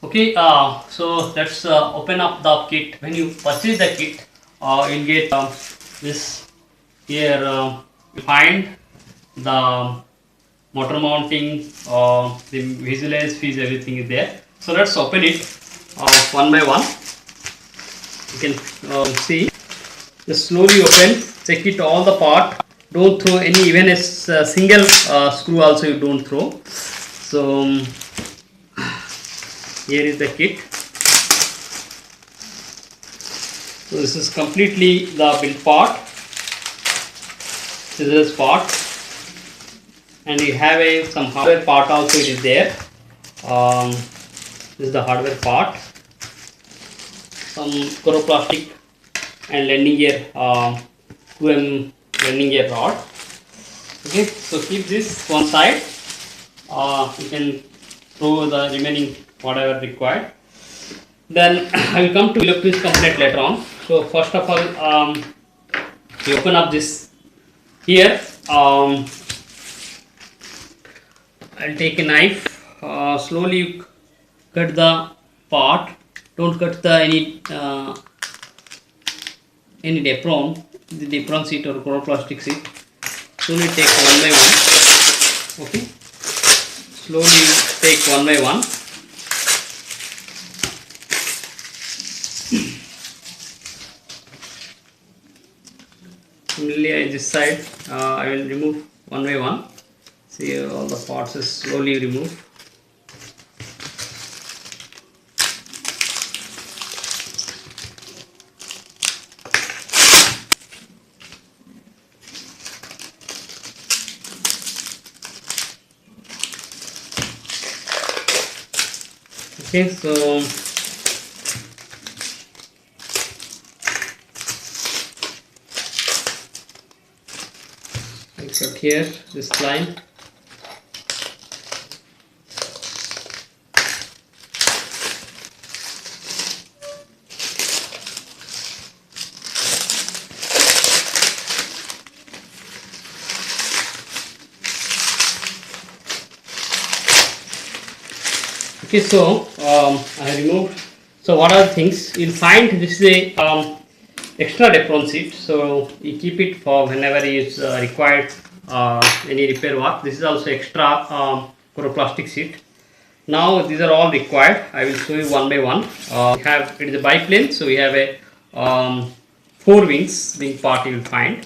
Okay, so let's open up the kit. When you purchase the kit, you'll get this here. You find the motor mounting, the visualize fees, everything is there. So let's open it one by one. You can see. Just slowly open. Check it all the part. Don't throw any, even a single screw also you don't throw. So here is the kit. So this is completely the build part. This is part, and you have some hardware part also. It is there. This is the hardware part. Some chloroplast and landing gear, 2M landing gear rod. Okay, so keep this one side. You can throw the remaining whatever required. Then I will come to electronics component later on. So first of all, you open up this here. I'll take a knife. Slowly cut the part. Don't cut the any apron, the apron sheet or chloroplast sheet. Slowly take one by one. Okay. Slowly take one by one. Similarly, this side, I will remove one by one. See, all the parts is slowly removed. Okay, so except here this line. Okay, so I removed. So what are the things you'll find? This is a extra apron sheet, so you keep it for whenever is required any repair work. This is also extra chloroplast sheet. Now these are all required. I will show you one by one. We have, it is a biplane, so we have a 4 wings wing part. You will find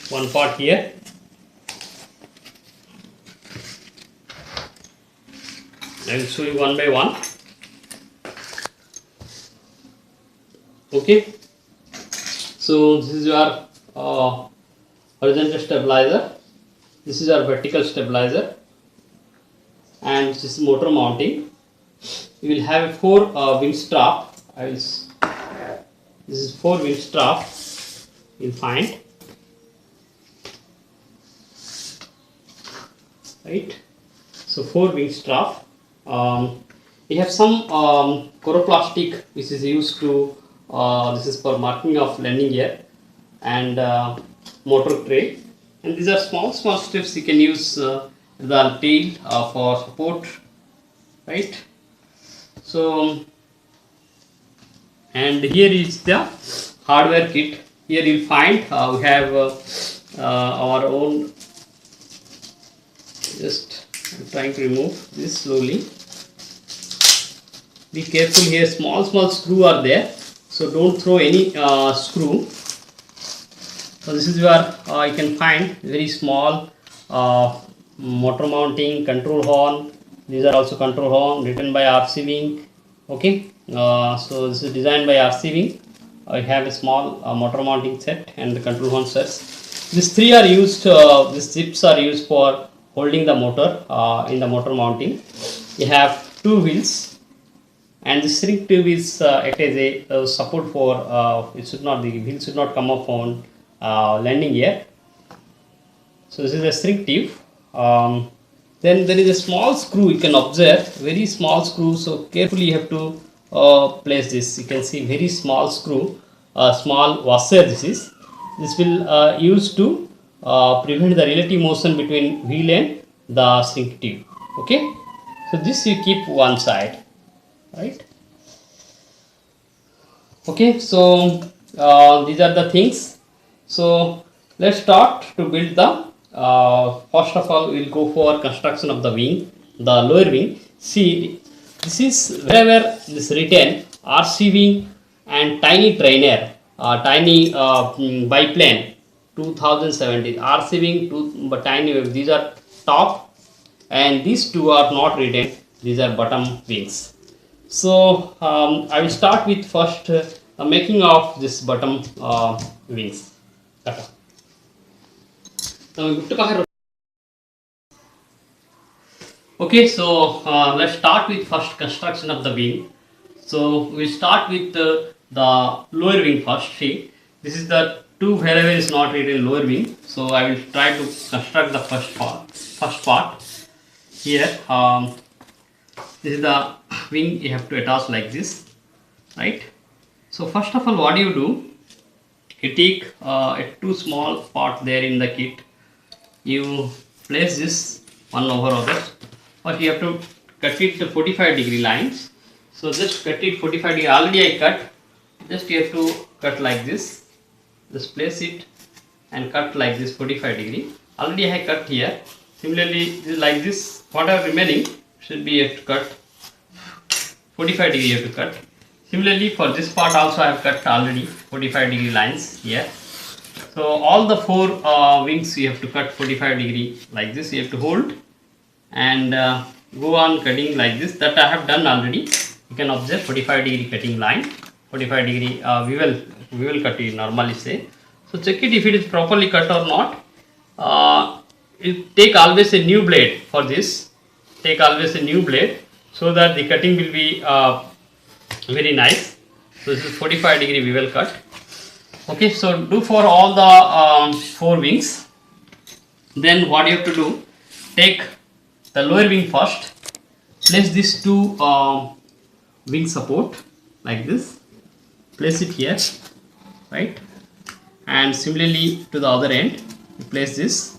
one part here. I will show you one by one. Okay, so this is your horizontal stabilizer, this is our vertical stabilizer, and this is motor mounting. You will have a 4 wing strap. This is 4 wing strap. You'll find, right? So 4 wing strap. We have some chloroplast which is used to this is for marking of landing gear and motor tray, and these are small strips. You can use the tail for support, right? So, and here is the hardware kit. Here you'll find we have our own. Just I'm trying to remove this slowly. Be careful here, small screw are there, so don't throw any screw. So this is where you can find very small motor mounting, control horn. These are also control horn written by RC Wing. Okay, so this is designed by RC Wing. I have a small motor mounting set and the control horn sets. These 3 are used, these zips are used for holding the motor in the motor mounting. You have 2 wheels. And the shrink tube is act as a support for it should not, the wheel should not come up on landing gear. So this is a shrink tube. Then there is a small screw, you can observe, very small screw. So carefully you have to place this. You can see very small screw, small washer. This will use to prevent the relative motion between wheel and the shrink tube. Okay, so this you keep one side. right? Okay, so these are the things. So let's start to build the first of all we'll go for construction of the wing, the lower wing. See, this is wherever this written RC wing and tiny trainer, tiny biplane 2017 RC wing but tiny wave. These are top, and these two are not written, these are bottom wings. So I will start with first making of this bottom wings. Okay, so let's start with first construction of the wing. So we start with the lower wing first. See, this is the two wherever is not written lower wing. So I will try to construct the first part. First part here. This is the wing you have to attach like this, right? So first of all, what do? You take a two small part there in the kit. You place this one over other, but you have to cut it to 45-degree lines. So just cut it 45 degree. Already I cut. Just you have to cut like this. Just place it and cut like this 45-degree. Already I cut here. Similarly, like this, whatever remaining should be you have to cut 45-degree. You have to cut. Similarly, for this part also I have cut already 45-degree lines here. So all the four wings you have to cut 45-degree like this. You have to hold and go on cutting like this. That I have done already. You can observe 45-degree cutting line. 45-degree we will cut it normally say. So check it if it is properly cut or not. Take always a new blade for this. Take always a new blade so that the cutting will be very nice. So this is 45-degree we will cut. Okay, so do for all the four wings. Then what you have to do, take the lower wing first, place these two wing support like this, place it here, right? And similarly to the other end, you place this,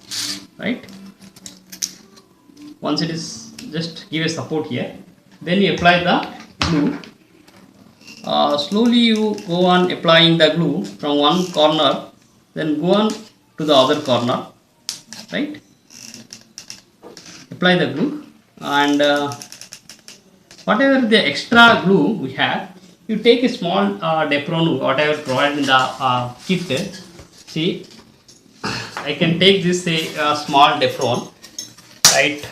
right? Once it is, just give a support here, then you apply the glue. Slowly you go on applying the glue from one corner, then go on to the other corner, right? Apply the glue, and whatever the extra glue we have, you take a small Depron, whatever provided in the kit. See, I can take this a small Depron, right?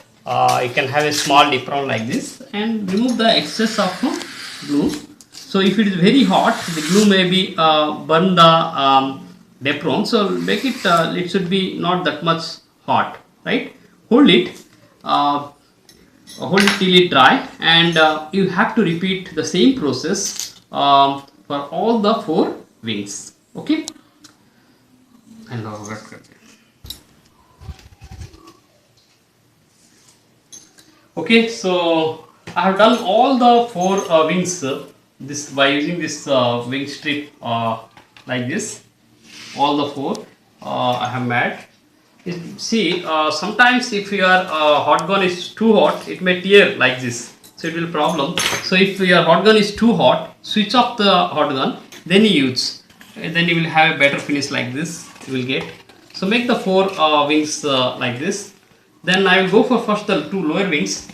You can have a small Depron like this and remove the excess of glue. So if it is very hot, the glue may be burn the Depron. So make it, it should be not that much hot, right? Hold it till it dry, and you have to repeat the same process for all the four wings. Okay. Okay, so I have done all the four wings this by using this wing strip like this. All the four I have made. See, sometimes if your hot gun is too hot, it may tear like this. So it will problem. So if your hot gun is too hot, switch off the hot gun, then you use. Then you will have a better finish like this. You will get. So make the four wings like this. Then I will go for first the two lower wings.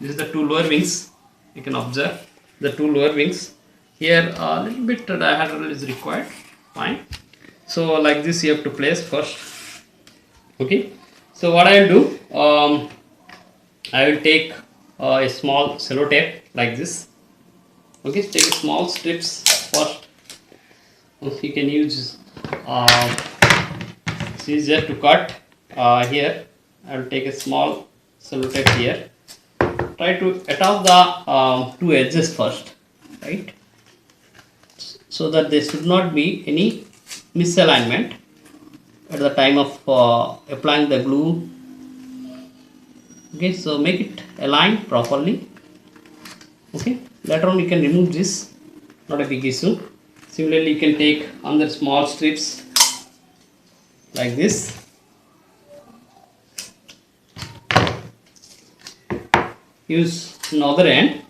This is the two lower wings. You can observe the two lower wings. Here a little bit diagonal is required. Fine. So like this you have to place first. Okay. So what I will do, I will take a small cello tape like this. Okay. Take small strips first. You can use scissors to cut here. I will take a small cello tape here. Try to attach the two edges first, right? So that there should not be any misalignment at the time of applying the glue. Okay, so make it align properly. Okay, later on you can remove this, not a big issue. Similarly, you can take another small strips like this. Use another end.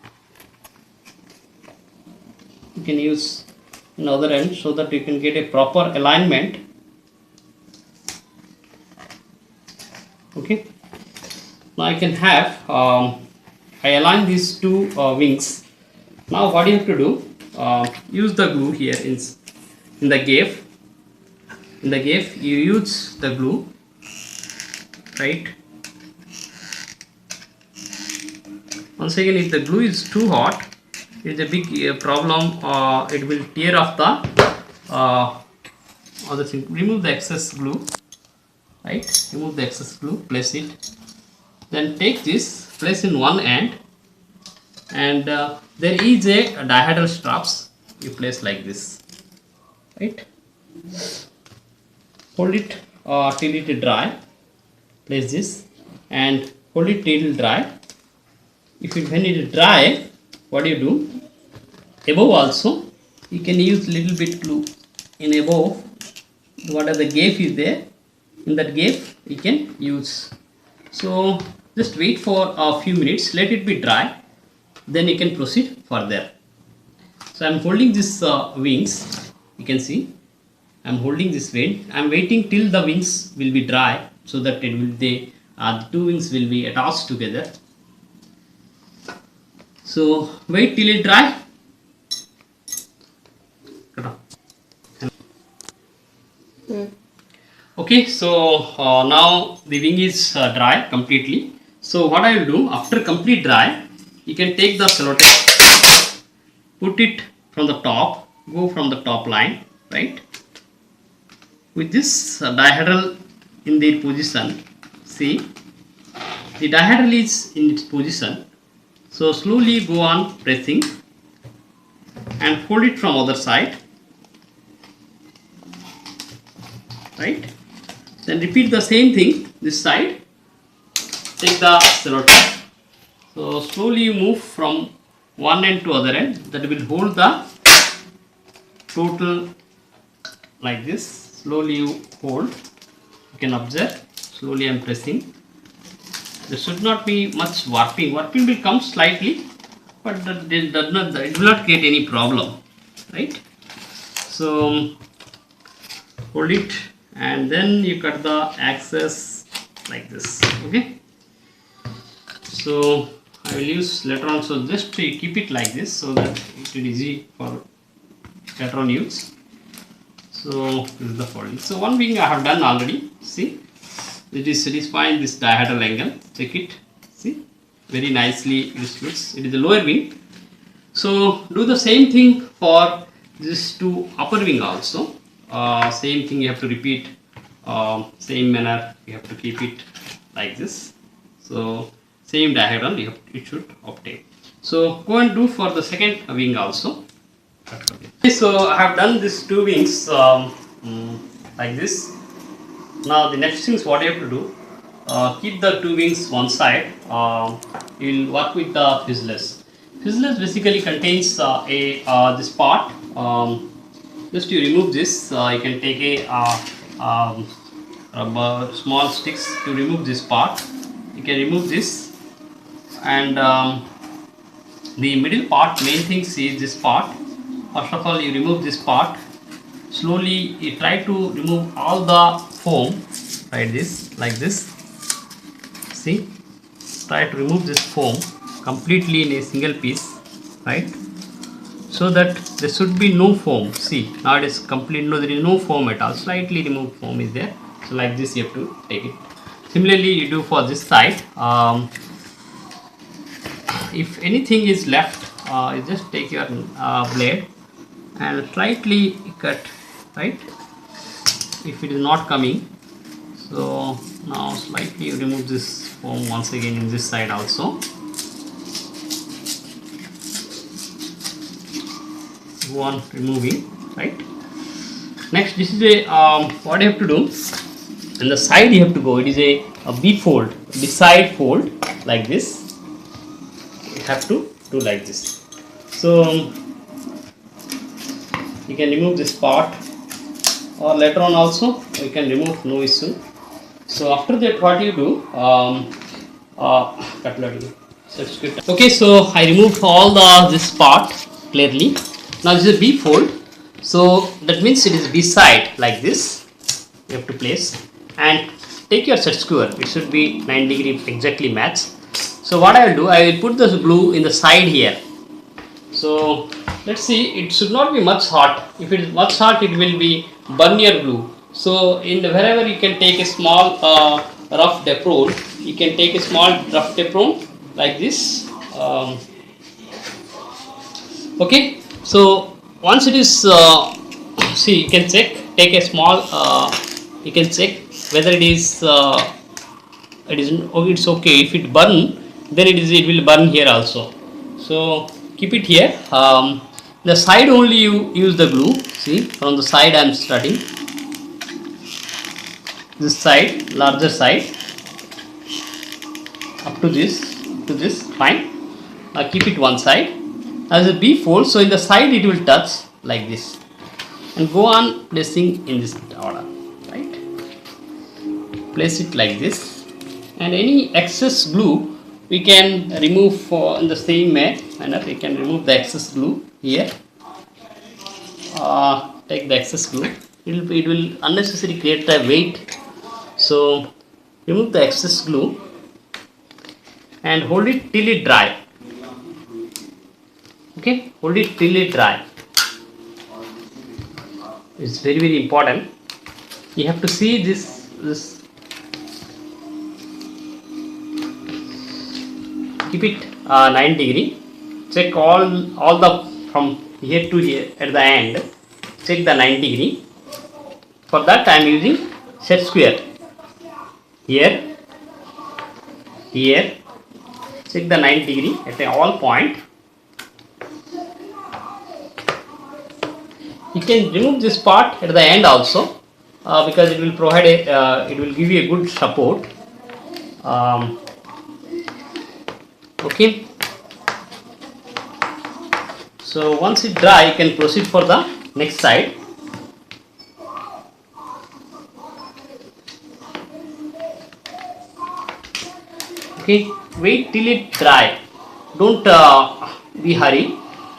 you can use another end so that you can get a proper alignment. Okay, now I can have I align these two wings. Now what you have to do, use the glue here in the gap. In the gap you use the glue, right? Once again, if the glue is too hot, it is a big problem. It will tear off the other thing. Remove the excess glue, right? Remove the excess glue, place it. Then take this, place in one end, and there is a dihedral straps. You place like this, right? Hold it till it dry. Place this and hold it till dry. When it is dry, what do you do? Above also, you can use little bit glue in above. Whatever the gap is there, in that gap you can use. So just wait for a few minutes, let it be dry, then you can proceed further. So I am holding this wings, you can see I am holding this wing. I am waiting till the wings will be dry, so that the two wings will be attached together. So wait till it dry. Okay, so now the wing is dry completely. So what I will do, after complete dry, you can take the sellotape, put it from the top, go from the top line, right? With this dihedral in their position, see the dihedral is in its position. So slowly go on pressing and hold it from other side, right? Then repeat the same thing this side. Take the sellotape. So slowly you move from one end to other end. That will hold the total like this. Slowly you hold. You can observe. Slowly I am pressing. There should not be much warping. Warping will come slightly, but it will not create any problem, right? So hold it and then you cut the axis like this. Okay. So I will use later on. So just keep it like this so that it is easy for later on use. So this is the folding. So one wing I have done already. See. It is satisfying this dihedral angle. Check it. See, very nicely this looks. It is the lower wing. So do the same thing for this two upper wing also. Same thing you have to repeat. Same manner you have to keep it like this. So same dihedral it should obtain. So go and do for the second wing also. Okay, so I have done these two wings like this. Now the next thing is what you have to do, keep the two wings one side. You will work with the fuselage. Fuselage basically contains this part. Just to remove this, you can take a rubber small sticks to remove this part. You can remove this, and the middle part, main thing is this part. First of all, you remove this part. Slowly you try to remove all the foam, right? This like this. See, try to remove this foam completely in a single piece, right? So that there should be no foam. See, now it is complete. No, there is no foam at all. Slightly removed foam is there. So like this you have to take it. Similarly you do for this side. If anything is left, you just take your blade and slightly cut, right? If it is not coming, so now slightly you remove this foam once again in this side also. Go on removing, right? Next, this is a what you have to do. On the side you have to go. It is a B fold, the side fold like this. You have to do like this. So you can remove this part, or later on also you can remove, no issue. So after that what you do, okay, so I removed all this part clearly. Now this is a B fold, so that means it is B side like this. You have to place and take your set skewer. It should be 9 degree exactly match. So what I will do, I will put the glue in the side here. So let's see, it should not be much hot. If it is much hot, it will be burn your glue. So in the wherever you can take a small rough dapron, you can take a small rough dapron like this. Okay, so once it is see, you can check, take a small you can check whether it is oh, it's okay. If it burn, then it will burn here also. So keep it here. The side only you use the glue. See, from the side I am starting. This side, larger side, up to this, fine. Now keep it one side. As a B fold, so in the side it will touch like this, and go on placing in this order, right? Place it like this, and any excess glue we can remove in the same manner. We can remove the excess glue here. Take the excess glue. It will unnecessarily create a weight. So remove the excess glue and hold it till it dry. Okay, hold it till it dry. It's very, very important. You have to see this. Keep it 9 degree. Check all the from here to here at the end. Check the 9 degree. For that I am using set square. Here. Check the 9 degree at all point. You can remove this part at the end also, because it will provide it will give you a good support. Okay. So once it dry, you can proceed for the next side. Okay, wait till it dry. Don't be hurry.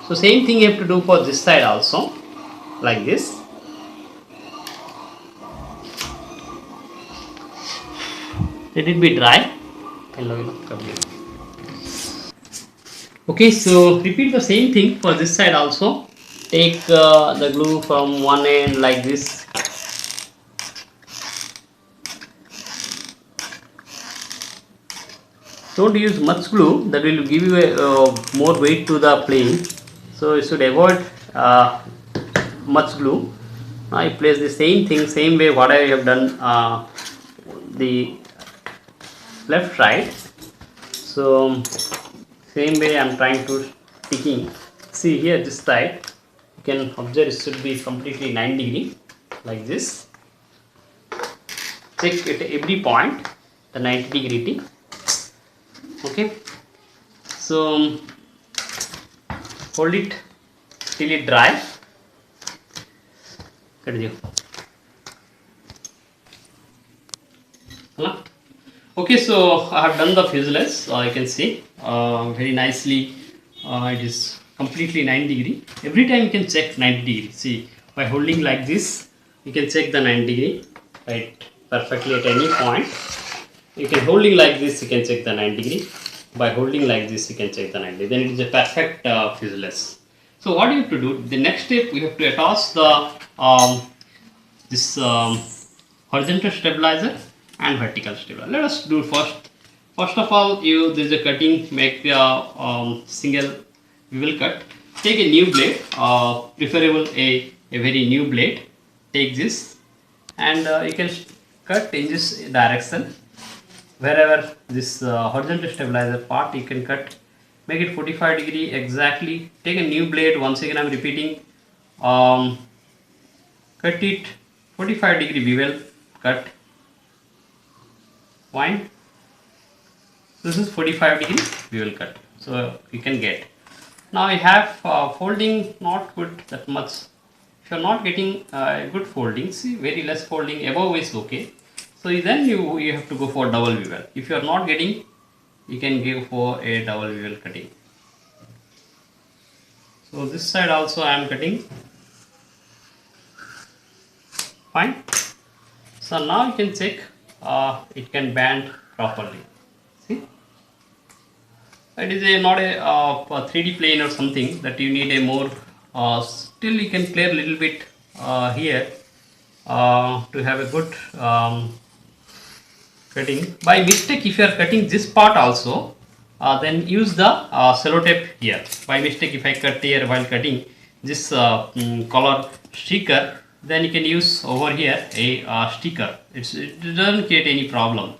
So same thing you have to do for this side also, like this. Let it be dry. Okay, so repeat the same thing for this side also. Take the glue from one end like this. Don't use much glue, that will give you a more weight to the plane. So you should avoid much glue. I place the same thing, same way what I have done the left side. So same way I am trying to sticking. See here this side, you can observe it should be completely 9 degree like this. Check at every point the 90 degree. Okay, so hold it till it dry. Okay, so I have done the fuselage. You can see very nicely. It is completely 9 degree. Every time you can check 90 degree. See, by holding like this, you can check the 9 degree right perfectly at any point. You can holding like this, you can check the 9 degree. By holding like this, you can check the 9 degree. Then it is a perfect fuselage. So what you have to do? The next step, we have to attach the horizontal stabilizer and vertical stabilizer. Let us do first. First of all, there is a cutting. Make a single bevel cut. Take a new blade, preferable a very new blade. Take this, and you can cut in this direction. Wherever this horizontal stabilizer part, you can cut, make it 45 degree exactly. Take a new blade. Once again I am repeating, cut it 45 degree bevel cut. Fine. This is 45 degree bevel cut, so you can get. Now I have folding not good that much. If you are not getting good folding, see, very less folding, above is okay. So then you have to go for double bevel. If you are not getting, you can go for a double bevel cutting. So this side also I am cutting. Fine. So now you can check it can bend properly. See, it is not a 3D plane or something that you need a more. Still, you can play a little bit here to have a good cutting. By mistake, if you are cutting this part also, then use the sellotape here. By mistake, if I cut here while cutting this color sticker, then you can use over here a sticker. It doesn't create any problem.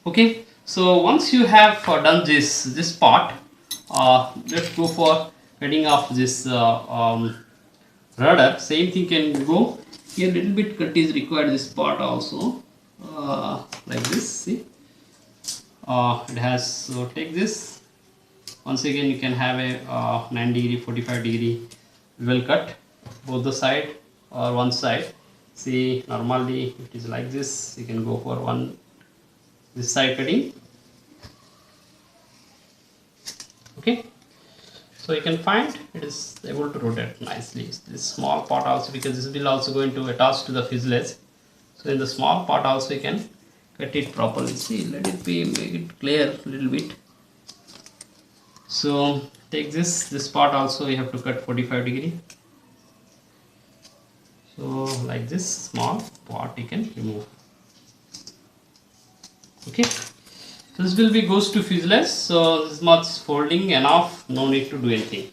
Okay, so once you have done this part, let's go for cutting off this rudder. Same thing can go here. Little bit cut is required this part also, like this. See, it has. So take this. Once again, you can have a 9 degree, 45 degree well cut both the side or one side. See, normally it is like this. You can go for one this side cutting. Okay, so you can find it is able to rotate nicely. This small part also, because this will also going to attach to the fuselage. So in the small part also you can cut it properly. See, let it be, make it clear a little bit. So take this part also you have to cut 45 degree. So like this small part you can remove. Okay, so this will be goes to fuselage. So this much folding enough, no need to do anything.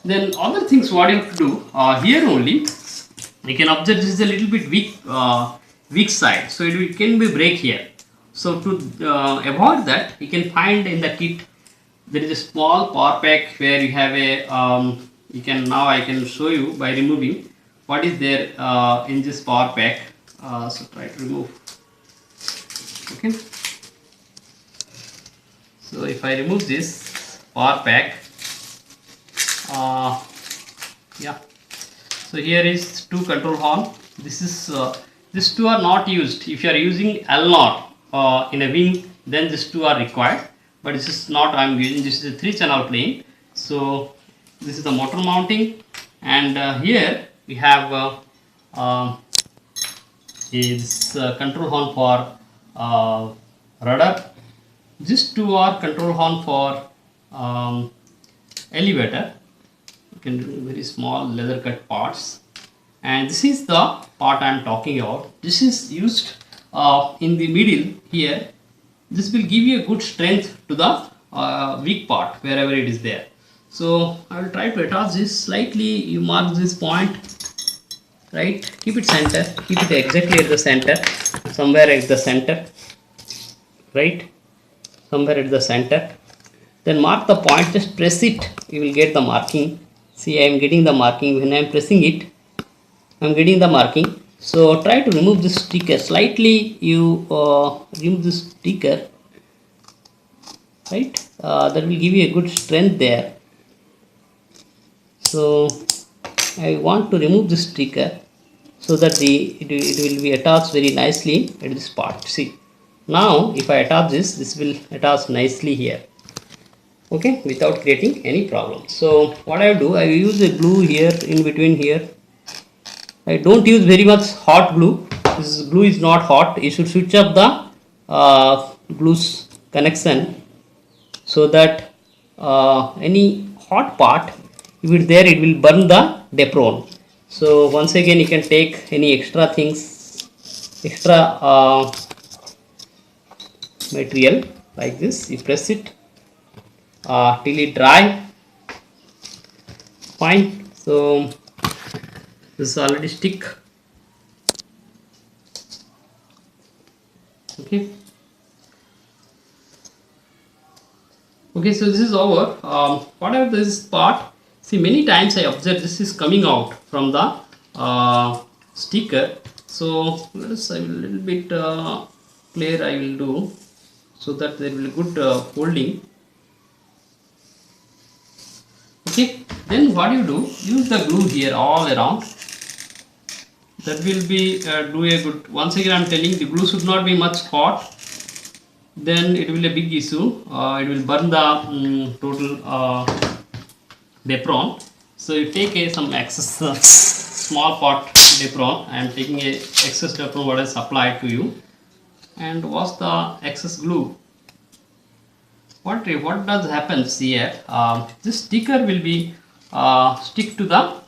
Then other things what you have to do here only, you can observe this is a little bit weak side, so it can be break here. So to avoid that, you can find in the kit there is a small power pack where you have a you can now I can show you by removing what is there in this power pack. So try to remove. Okay, so if I remove this power pack, yeah, so here is two control horn. This is these two are not used. If you are using L0 in a wing, then these two are required, but this is not I am using. This is a 3-channel plane. So this is the motor mounting, and here we have is control horn for rudder. These two are control horn for elevator. You can do very small leather cut parts, and this is the part I am talking about. This is used in the middle here. This will give you a good strength to the weak part wherever it is there. So I will try to attach this slightly. You mark this point, right? Keep it center. Keep it exactly at the center. Somewhere at the center, right? Somewhere at the center. Then mark the point. Just press it. You will get the marking. See, I am getting the marking. When I am pressing it, I am getting the marking. So try to remove this sticker slightly. You remove this sticker, right? That will give you a good strength there. So I want to remove this sticker so that it will be attached very nicely at this part. See, now if I attach this will attach nicely here. Okay, without creating any problem. So what I do, I use a glue here in between here. I don't use very much hot glue. This glue is not hot. You should switch up the glue's connection so that any hot part, if it's there, it will burn the Biplane. So once again, you can take any extra things, extra material like this. You press it till it dry. Fine. So this is already stick. Okay. Okay, so this is over. Whatever this part, see, many times I observe this is coming out from the sticker. So let us, I will a little bit clear I will do so that there will be good folding. Okay, then what you do, use the glue here all around. That will be do a good. Once again I am telling, the glue should not be much hot, then it will be a big issue. It will burn the total Biplane. So you take some excess small pot Dipron. I am taking a excess Dipron what is applied to you, and wash the excess glue. What does happens here? This sticker will be stick to the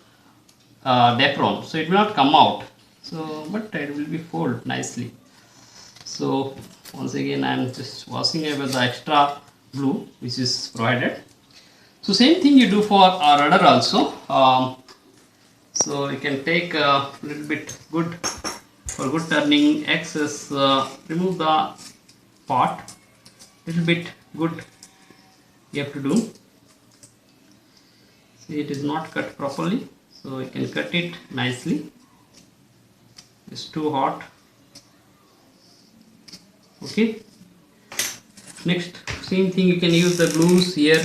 Dipron, so it will not come out. So, but it will be fold nicely. So once again, I am just washing away the extra glue which is provided. So same thing you do for rudder also. So you can take a little bit good for good turning excess. Remove the pot. Little bit good you have to do. See, it is not cut properly, so you can cut it nicely. It's too hot. Okay. Next, same thing, you can use the glues here.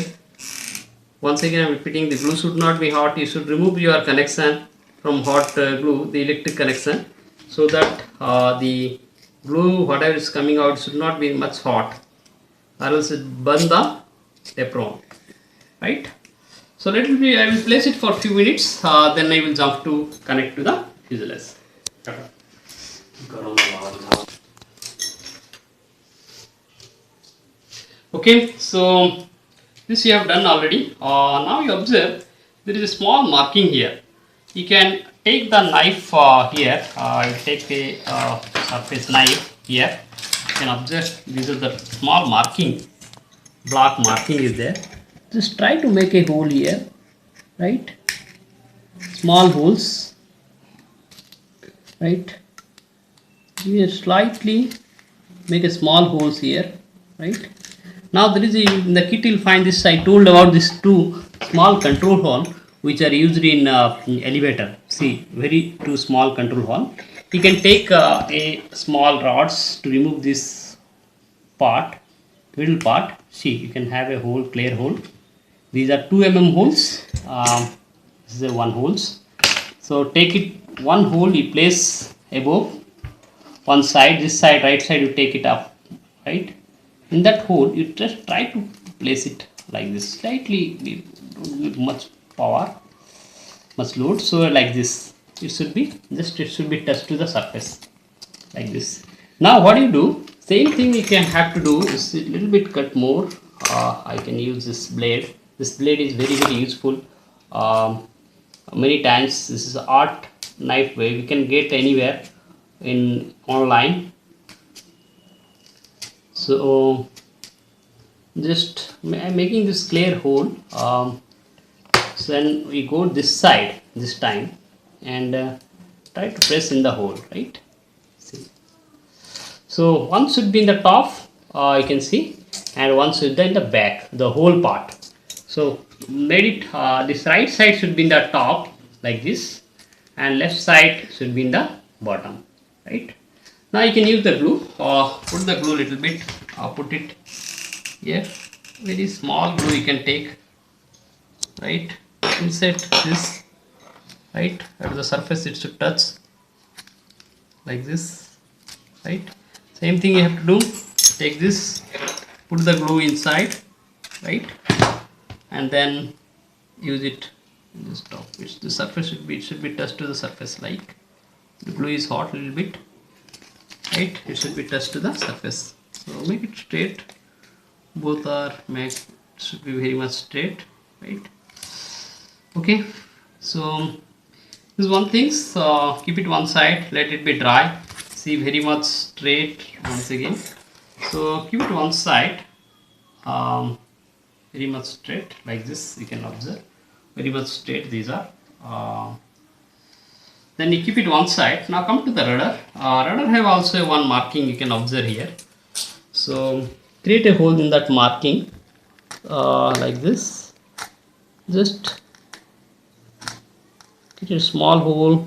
Once again, I am repeating, the glue should not be hot. You should remove your connection from hot glue, the electric connection, so that the glue whatever is coming out should not be much hot, or else it burn the Dipron, right? So let it be. I will place it for a few minutes. Then I will jump to connect to the fuselage. Okay, so this you have done already. Now you observe there is a small marking here. You can take the knife here. You take a surface knife here. You can observe these are the small marking. Black marking is there. Just try to make a hole here, right? Small holes, right? Here slightly make a small holes here, right? Now there is in the kit you'll find this. I told about these two small control hole which are used in elevator. See, very two small control hole. You can take a small rods to remove this part, middle part. See, you can have a hole, clear hole. These are 2 mm holes. This is a 1 holes. So take it one hole you place above one side, this side, right side you take it up, right? In that hole you just try to place it like this, slightly, don't give much power, much load. So like this, it should be touched to the surface like this. Now what you do, same thing you can have to do is a little bit cut more. I can use this blade. This blade is very useful. Many times this is art knife way, we can get anywhere in online. So just I'm making this clear hole. So then we go this side this time and try to press in the hole, right? See. So one should be in the top, you can see, and one should be in the back, the whole part. So made it, this right side should be in the top like this, and left side should be in the bottom, right? Now you can use the glue, put the glue little bit, put it here, very small glue you can take, right? Insert this, right, at the surface it should touch like this, right? Same thing you have to do, take this, put the glue inside, right, and then use it in this top, which the surface should be touched to the surface, like the glue is hot a little bit, right? It should be touched to the surface. So make it straight, both are should be very much straight, right? Okay, so this is one thing. So keep it one side, let it be dry. See, very much straight once again. So keep it one side, very much straight like this. You can observe very much straight. These are. Then you keep it one side. Now come to the rudder. Rudder have also one marking you can observe here. So create a hole in that marking like this. Just create a small hole.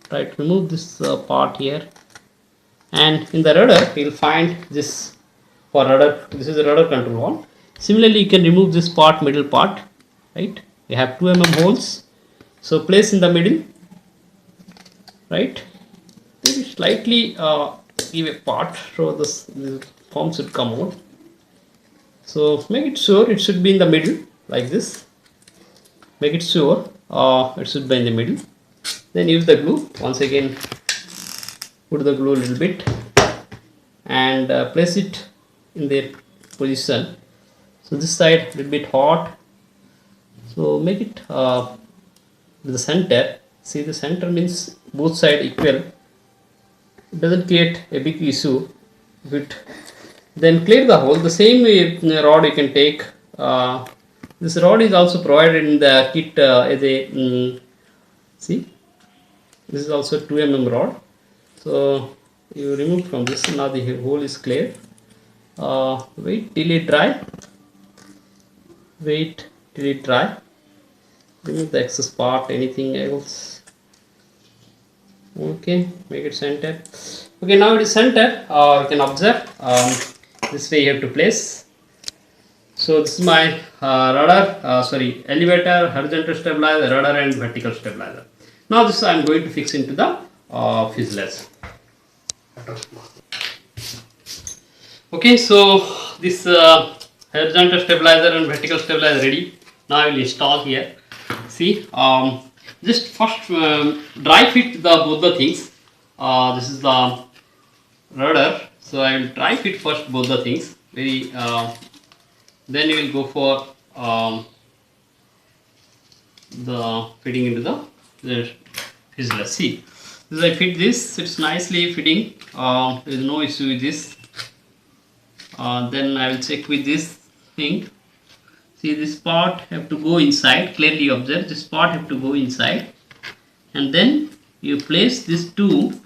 Try to remove this part here. And in the rudder you will find this for rudder. This is the rudder control hole. Similarly, you can remove this part, middle part, right? You have 2 mm holes. So place in the middle, right? Maybe slightly give a part so this form should come out. So make it sure it should be in the middle like this. Make it sure it should be in the middle. Then use the glue once again, put the glue a little bit and place it in their position. So this side a little bit hot, so make it the center. See, the center means both side equal. It doesn't create a big issue. If it then clear the hole, the same rod you can take. This rod is also provided in the kit as a see, this is also 2 mm rod. So you remove from this. Now the hole is clear. Wait till it dry. Wait till it dry. Remove the excess part. Anything else? Okay, make it center. Okay, now it is center. You can observe this way you have to place. So this is my elevator, horizontal stabilizer, rudder and vertical stabilizer. Now this I am going to fix into the fuselage. Okay, so this horizontal stabilizer and vertical stabilizer ready. Now I will install here. See, just first dry fit both the things. This is the rudder, so I will dry fit first both the things. Then you will go for the fitting into the fuselage. See, as I fit this, it's nicely fitting. There is no issue with this. Then I will check with this thing. See, this part have to go inside. Clearly observe, this part have to go inside, and then you place this 2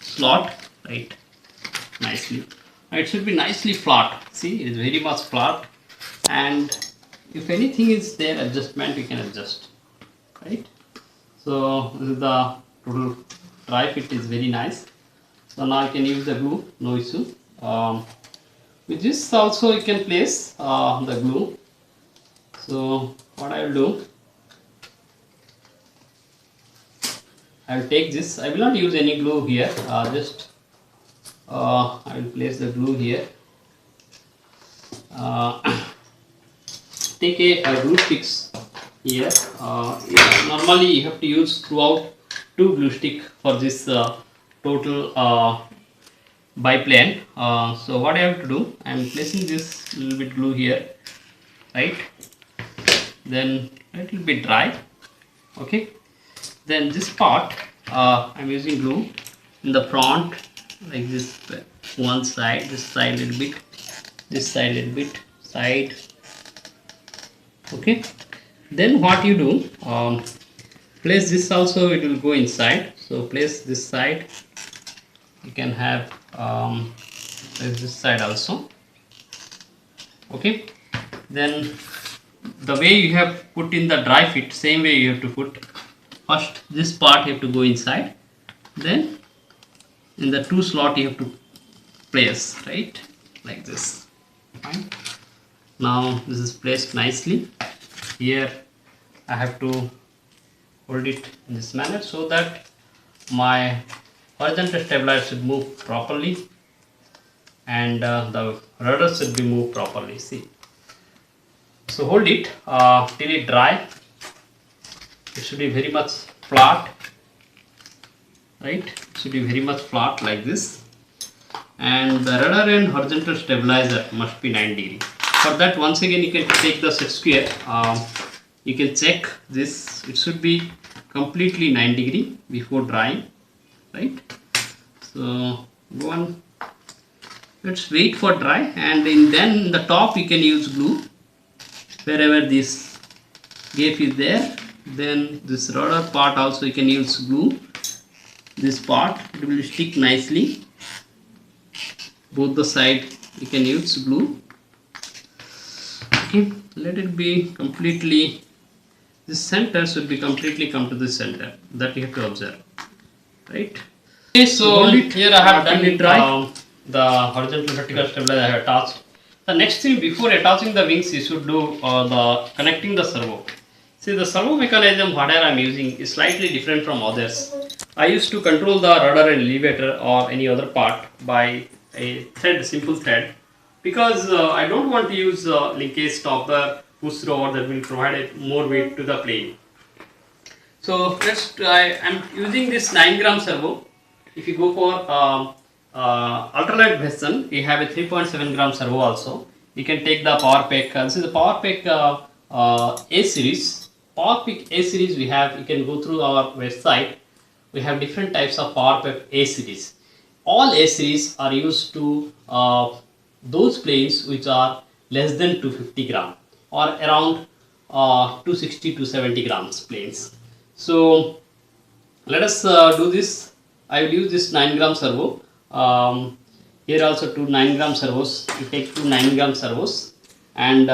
slot right nicely. It should be nicely flat. See, it is very much flat, and if anything is there adjustment, you can adjust, right? So this is the total dry fit is very nice. So now you can use the glue, no issue. With this also you can place the glue. So what I will do, I will take this. I will not use any glue here. Just I will place the glue here. Take a glue sticks here. Normally you have to use throughout 2 glue stick for this total biplane. So what I have to do, I am placing this little bit glue here, right? Then a little bit dry. Okay. Then this part I am using glue in the front, like this, one side, this side a little bit, this side a little bit, side. Okay. Then what you do, place this also, it will go inside. So place this side. You can have place this side also. Okay. Then the way you have put in the dry fit, same way you have to put. First this part you have to go inside, then in the 2 slot you have to place, right, like this. Fine. Now this is placed nicely. Here I have to hold it in this manner so that my horizontal stabilizer should move properly and the rudder should be moved properly. See, so hold it till it dry. It should be very much flat, right? It should be very much flat like this, and the rudder and horizontal stabilizer must be 90 degrees. For that, once again you can take the set square. You can check this. It should be completely 90 degrees before drying, right? So go on. Let's wait for dry, and then in the top you can use glue wherever this gap is there. Then this rudder part also you can use glue. This part, it will stick nicely. Both the side you can use glue. Okay, let it be completely, this center should be completely come to the center. That you have to observe, right? Okay, so here I have done it dry. The horizontal vertical stabilizer I have attached. The next thing, before attaching the wings, you should do the connecting the servo. See, the servo mechanism whatever I am using is slightly different from others. I used to control the rudder and elevator or any other part by a thread, simple thread, because I don't want to use linkage stopper, push rod that will provide more weight to the plane. So let's try. I'm using this 9 gram servo. If you go for alternate version, we have a 3.7 gram servo also. You can take the power pack. This is the power pack A series. Power pack A series we have. You can go through our website. We have different types of power pack A series. All A series are used to those planes which are less than 250 gram or around 260 to 70 grams planes. So let us do this. I will use this 9 gram servo. Here also two 9 gram servos. You take two 9 gram servos, and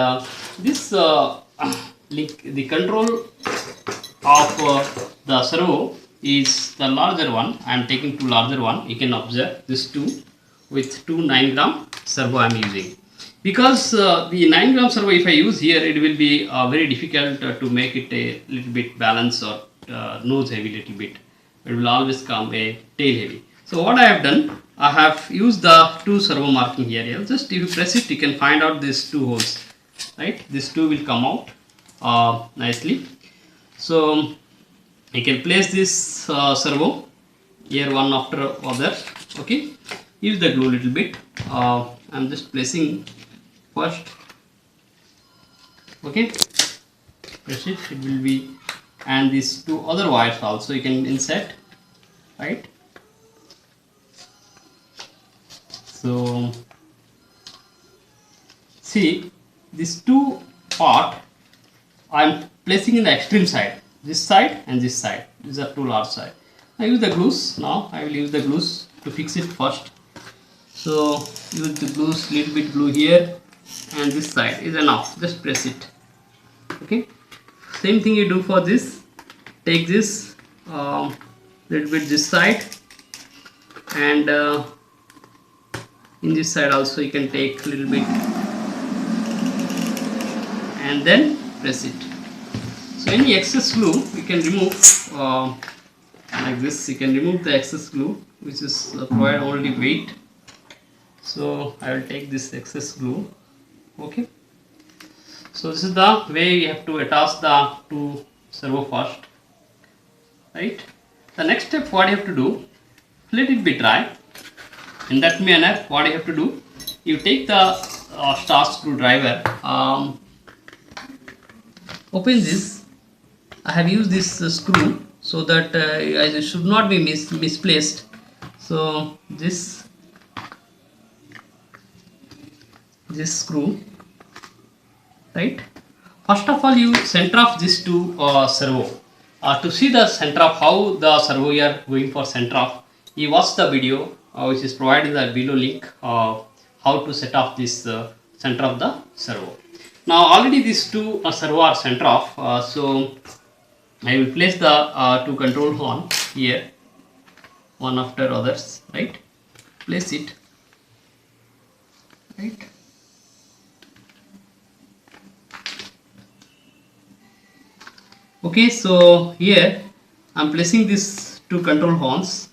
this the control of the servo is the larger one. I am taking two larger one. You can observe this two with two 9 gram servo I am using. Because the 9 gram servo if I use here, it will be very difficult to make it a little bit balance or nose heavy little bit. It will always come a tail heavy. So what I have done, I have used the two servo marking here. Just if you press it, you can find out these two holes, right? These two will come out nicely. So you can place this servo here one after other. Okay, use the glue little bit. I'm just placing first. Okay, press it. It will be, and these two other wires also you can insert, right? So see, these two part I am placing in the extreme side, this side and this side. These are two large side. I use the glues now. I will use the glues to fix it first. So use the glues, little bit glue here, and this side is enough. Just press it. Okay. Same thing you do for this. Take this little bit this side, and in this side also you can take a little bit, and then press it. So any excess glue you can remove like this. You can remove the excess glue which is provide only weight. So I will take this excess glue. Okay. So this is the way you have to attach the two servo first, right? The next step what you have to do, let it be dry. In that manner, what you have to do, you take the star screwdriver, open this. I have used this screw so that it should not be misplaced. So this screw, right? First of all, you center off this two servo. To see the center off, how the servo you are going for center off, you watch the video which is provided in the below link, how to set off this center of the servo. Now already these two servo are center off, so I will place the two control horn here, one after others, right? Place it, right? Okay, so here I am placing these two control horns.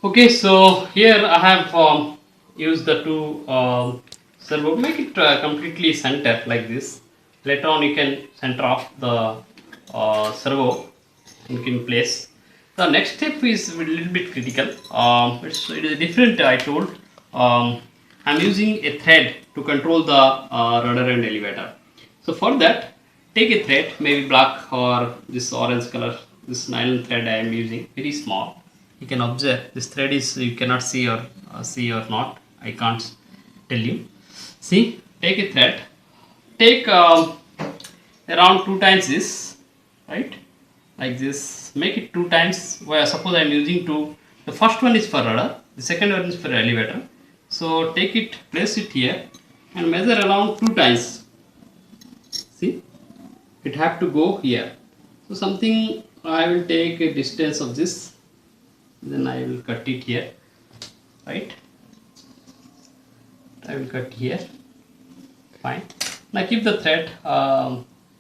Okay, so here I have used the two servo. Make it completely center like this. Later on you can center off the servo in place. The next step is a little bit critical. It is different. I told I'm using a thread to control the rudder and elevator. So for that, take a thread, maybe black or this orange color. This nylon thread I am using, very small. You can observe this thread is, you cannot see or not. I can't tell you. See, take a thread. Take around 2 times this, right? Like this. Make it 2 times. Well, suppose I am using 2. The first one is for rudder. The second one is for elevator. So take it, place it here, and measure around 2 times. See, it have to go here. So something I will take a distance of this, then I will cut it here, right? I will cut here. Fine. Now keep the thread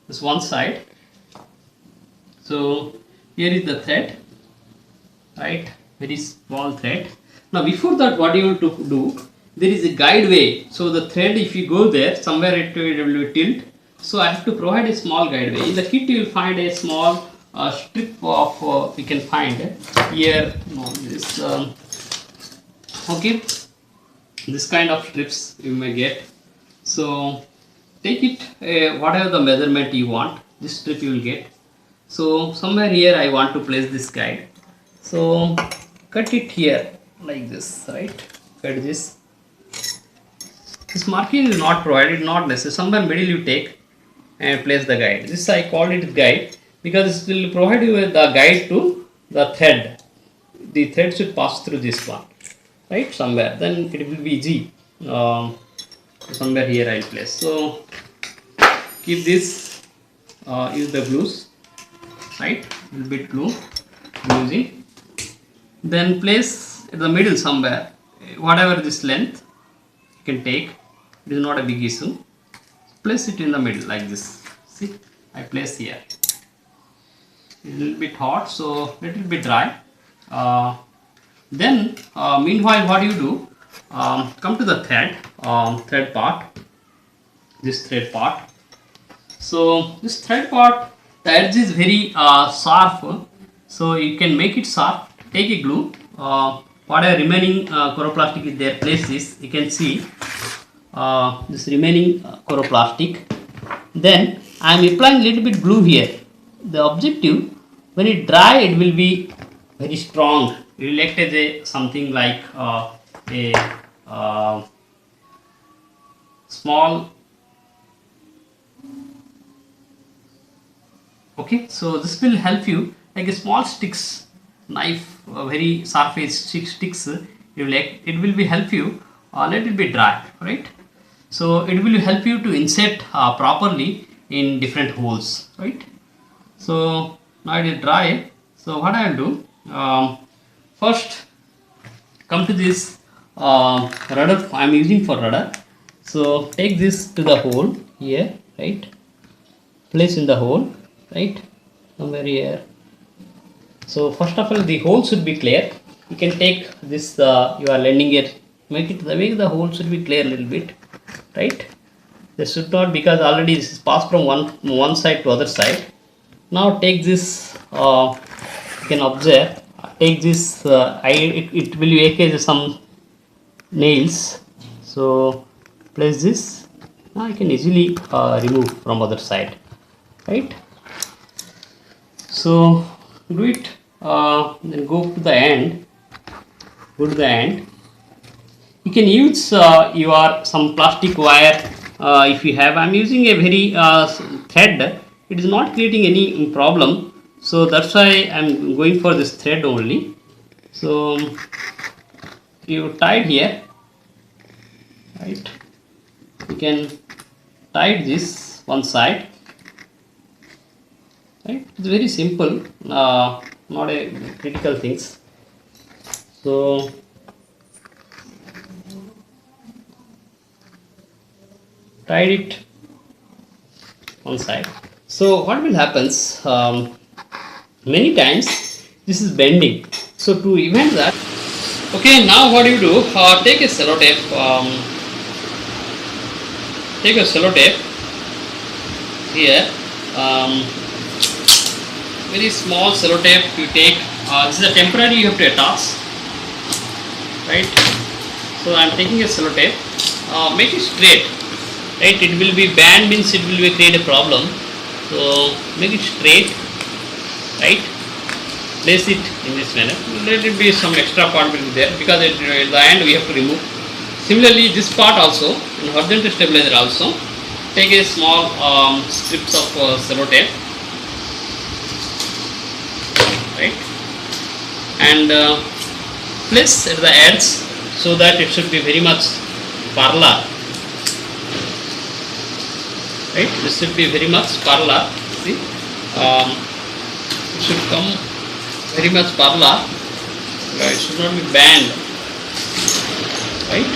this one side. So here is the thread, right? Very small thread. Now before that, what you want to do, there is a guide way. So the thread, if you go there, somewhere it will tilt. So I have to provide a small guide way. In the kit, you will find a small strip of we can find here. No, this okay. This kind of strips you may get. So take it whatever the measurement you want. This strip you will get. So somewhere here I want to place this guide. So cut it here like this, right? Cut this. This marking is not provided, not necessary. Somewhere middle you take and place the guide. This I call it guide because it will provide you with the guide to the thread. The thread should pass through this one, right? Somewhere. Then it will be easy. Somewhere here I will place. So keep this. Use the glues, right? Little bit glue using. Then place at the middle somewhere. Whatever this length you can take. It is not a big issue. Place it in the middle like this. See, I place here. A little bit hot, so little bit dry. Then meanwhile, what you do? Come to the thread part. This thread part. So this thread part, the edge is very sharp. So you can make it sharp. Take a glue. Whatever remaining chloroplast is there, place this. You can see. This remaining chloroplast. Then I am applying little bit glue here. The objective, when it dry, it will be very strong. It will act as a something like a small. Okay, so this will help you like a small sticks, knife, very sharp edge sticks. It will be help you a little bit dry, right? So it will help you to insert properly in different holes, right? So now it is dry. So what I will do, first come to this rudder I am using for rudder. So take this to the hole here, right? Place in the hole, right? Somewhere here. So first of all, the hole should be clear. You can take this your landing gear, make the hole should be clear a little bit. Right, this should not, because already this is passed from one side to other side. Now take this, you can observe, take this, it will be as some nails. So place this. Now I can easily remove from other side, right? So do it, then go to the end. Go to the end. You can use your some plastic wire if you have. I am using a very thread. It is not creating any problem, so that's why I am going for this thread only. So you tied here, right? You can tie this one side, right? It's very simple, not a critical things. So tied it one side. So what will happens, many times this is bending. So to prevent that, okay, now what you do, take a sellotape, here, very small sellotape you take. This is a temporary you have to attach, right? So I am taking a sellotape, make it straight. Right, it will be band means it will be create a problem. So make it straight, right? Place it in this manner. Let it be some extra part will be there because at the end we have to remove. Similarly, this part also, in horizontal stabilizer also, take a small strips of sellotape, right? And place at the edge so that it should be very much parallel. Right, this should be very much parallel. See, it should come very much parallel. It should not be bend. Right,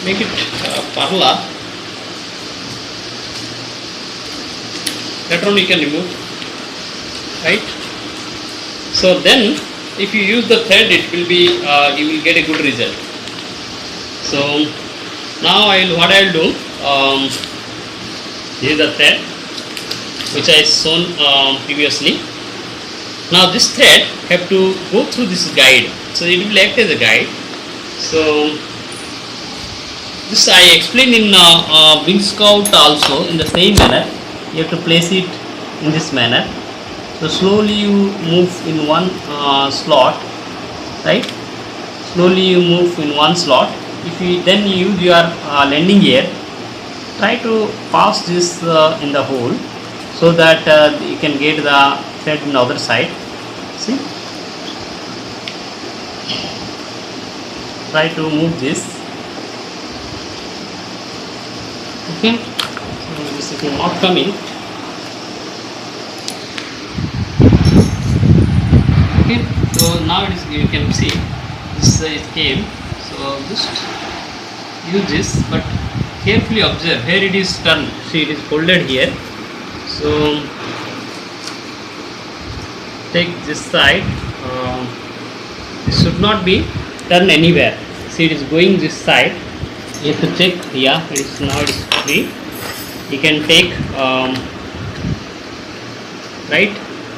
make it parallel. Later on you can remove. Right. So then if you use the thread, it will be you will get a good result. So now what I'll do, this is the thread which I shown previously. Now this thread have to go through this guide, so it will act as a guide. So this I explained in Wing Scout also in the same manner. You have to place it in this manner. So slowly you move in one slot, right? Slowly you move in one slot. If you then use your landing gear, try to pass this in the hole so that you can get the thread in the other side. See, try to move this. Okay, so this is not coming. Okay, so now it is, you can see this it came. So just use this, but carefully observe here it is turned. See, it is folded here. So take this side. This should not be turned anywhere. See, it is going this side. You have to check. Yeah, it is now. It is free. You can take right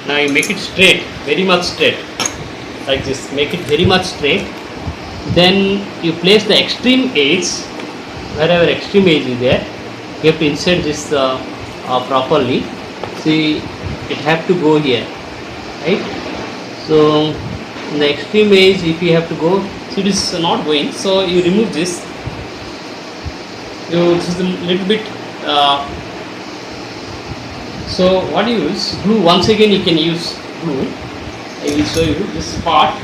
now. You make it straight, very much straight, like this. Make it very much straight. Then you place the extreme edge, wherever extreme edge is there. You have to insert this properly. See, it have to go here, right? So in the extreme edge, if you have to go, see, it is not going. So you remove this. This is a little bit. So what you use? Glue. Once again, you can use glue. I will show you this part.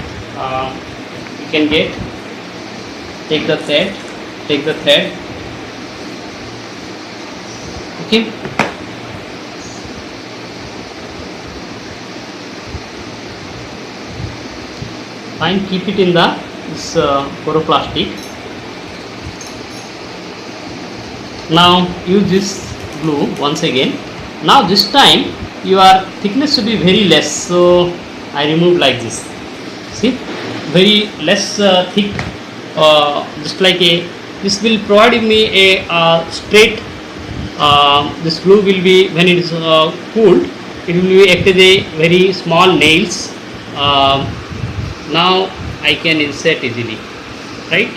You can get. Take the thread. Take the thread. Okay. Fine. Keep it in the this chloroplast. Now use this glue once again. Now this time your thickness should be very less. So I removed like this. See, very less thick. Just like a. This will provide me a straight. This glue will be, when it is cooled, it will be act as a very small nails. Now I can insert easily, right?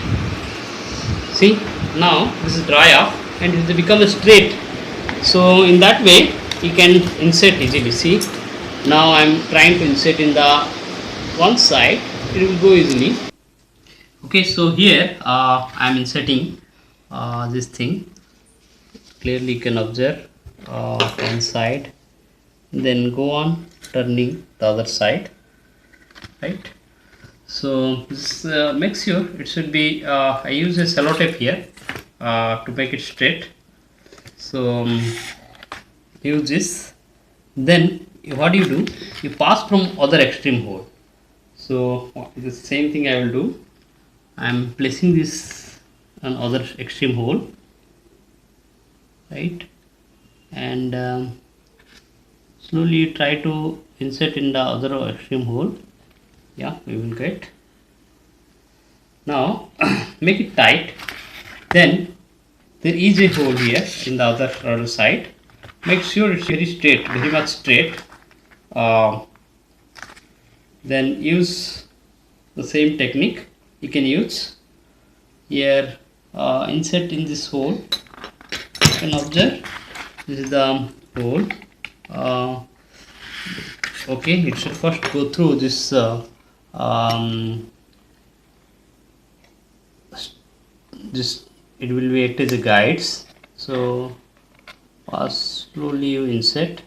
See, now this is dry off and it will become a straight. So in that way you can insert easily. See, now I am trying to insert in the one side, it will go easily. Okay, so here I am inserting this thing. Clearly you can observe one side, then go on turning the other side, right? So this make sure it should be. I use a sellotape here to make it straight. So use this. Then what you do? You pass from other extreme hole. So the same thing I will do. I am placing this on other extreme hole, right? And slowly try to insert in the other extreme hole. Yeah, we will get. Now make it tight. Then there is a hole here in the other side. Make sure it's very straight, very much straight. Then use the same technique. You can use here. Insert in this hole. You can observe this is the hole. Okay, it should first go through this. This it will be act as a guides. So slowly you insert,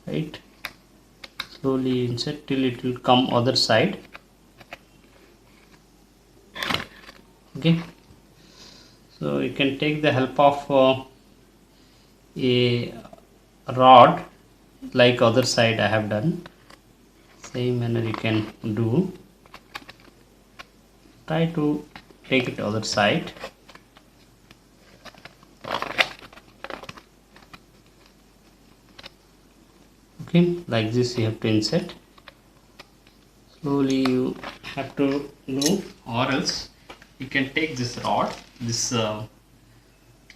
right? Slowly insert till it will come other side. Okay, so you can take the help of a rod like other side I have done. Same manner you can do. Try to take it other side. Okay, like this you have to insert. slowly you have to do, or else you can take this rod, this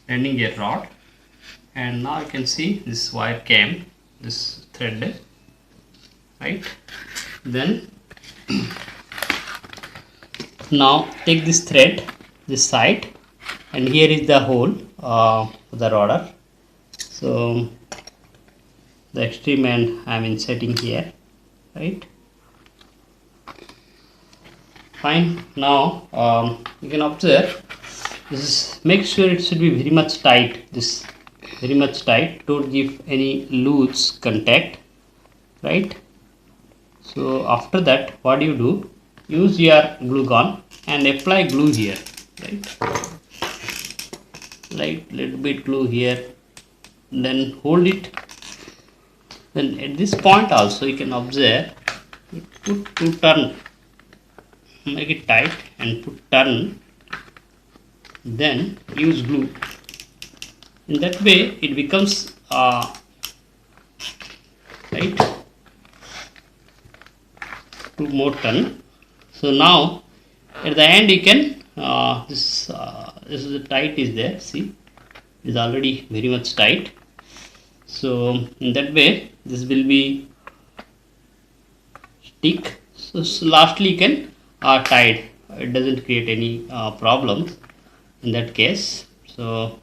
landing gear rod, and now you can see this wire came, this thread, right? Then now take this thread, this side, and here is the hole for the rudder. So the extreme end I am inserting here, right? Fine. Now you can observe this is, make sure it should be very much tight, this very much tight, don't give any loose contact, right? So after that what you do, use your glue gun and apply glue here, right? Like little bit glue here, then hold it. Then at this point also you can observe, put to turn, make it tight and put turn, then use glue. In that way it becomes right, two more turn. So now at the end you can this is the tight is there, see, it is already very much tight. So in that way this will be stick. So lastly you can tie it doesn't create any problems in that case. So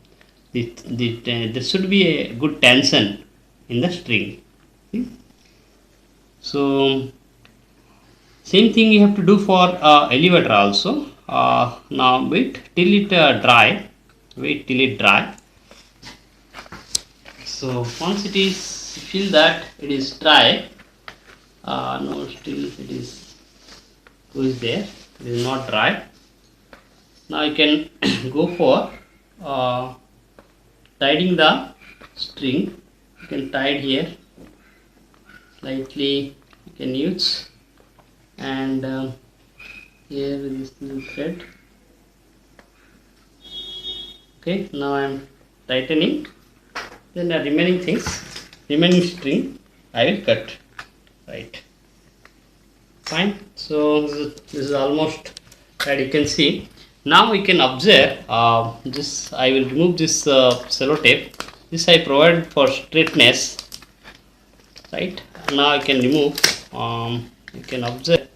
there should be a good tension in the string. See? So same thing you have to do for elevator also. Now wait till it dry. Wait till it dry. So once it is, feel that it is dry. No, still it is, who is there? It is not dry. Now you can go for tidying the string. You can tie it here slightly. You can use, and here is this little thread. Okay, now I am tightening. Then the remaining things, remaining string I will cut, right? Fine. So this is almost that you can see. Now we can observe this. I will remove this sellotape. This I provided for straightness, right? Now I can remove. You can observe.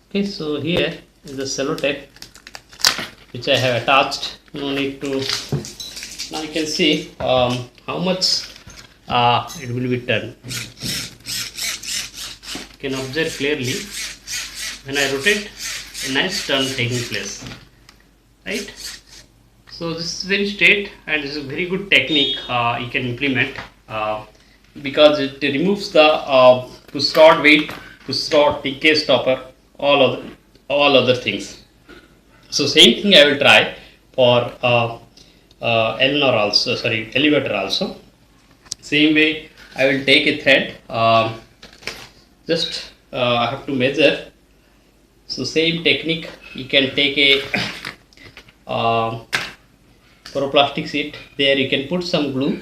Okay, so here is the sellotape which I have attached. No need to. Now you can see how much it will be turned. You can observe clearly when I rotate, a nice turn taking place, right? So this is very straight and this is a very good technique you can implement because it removes the push rod weight, push rod, TK stopper, all other things. So same thing I will try for elevator also. Same way I will take a thread, just I have to measure. So same technique, you can take a plastic sheet, there you can put some glue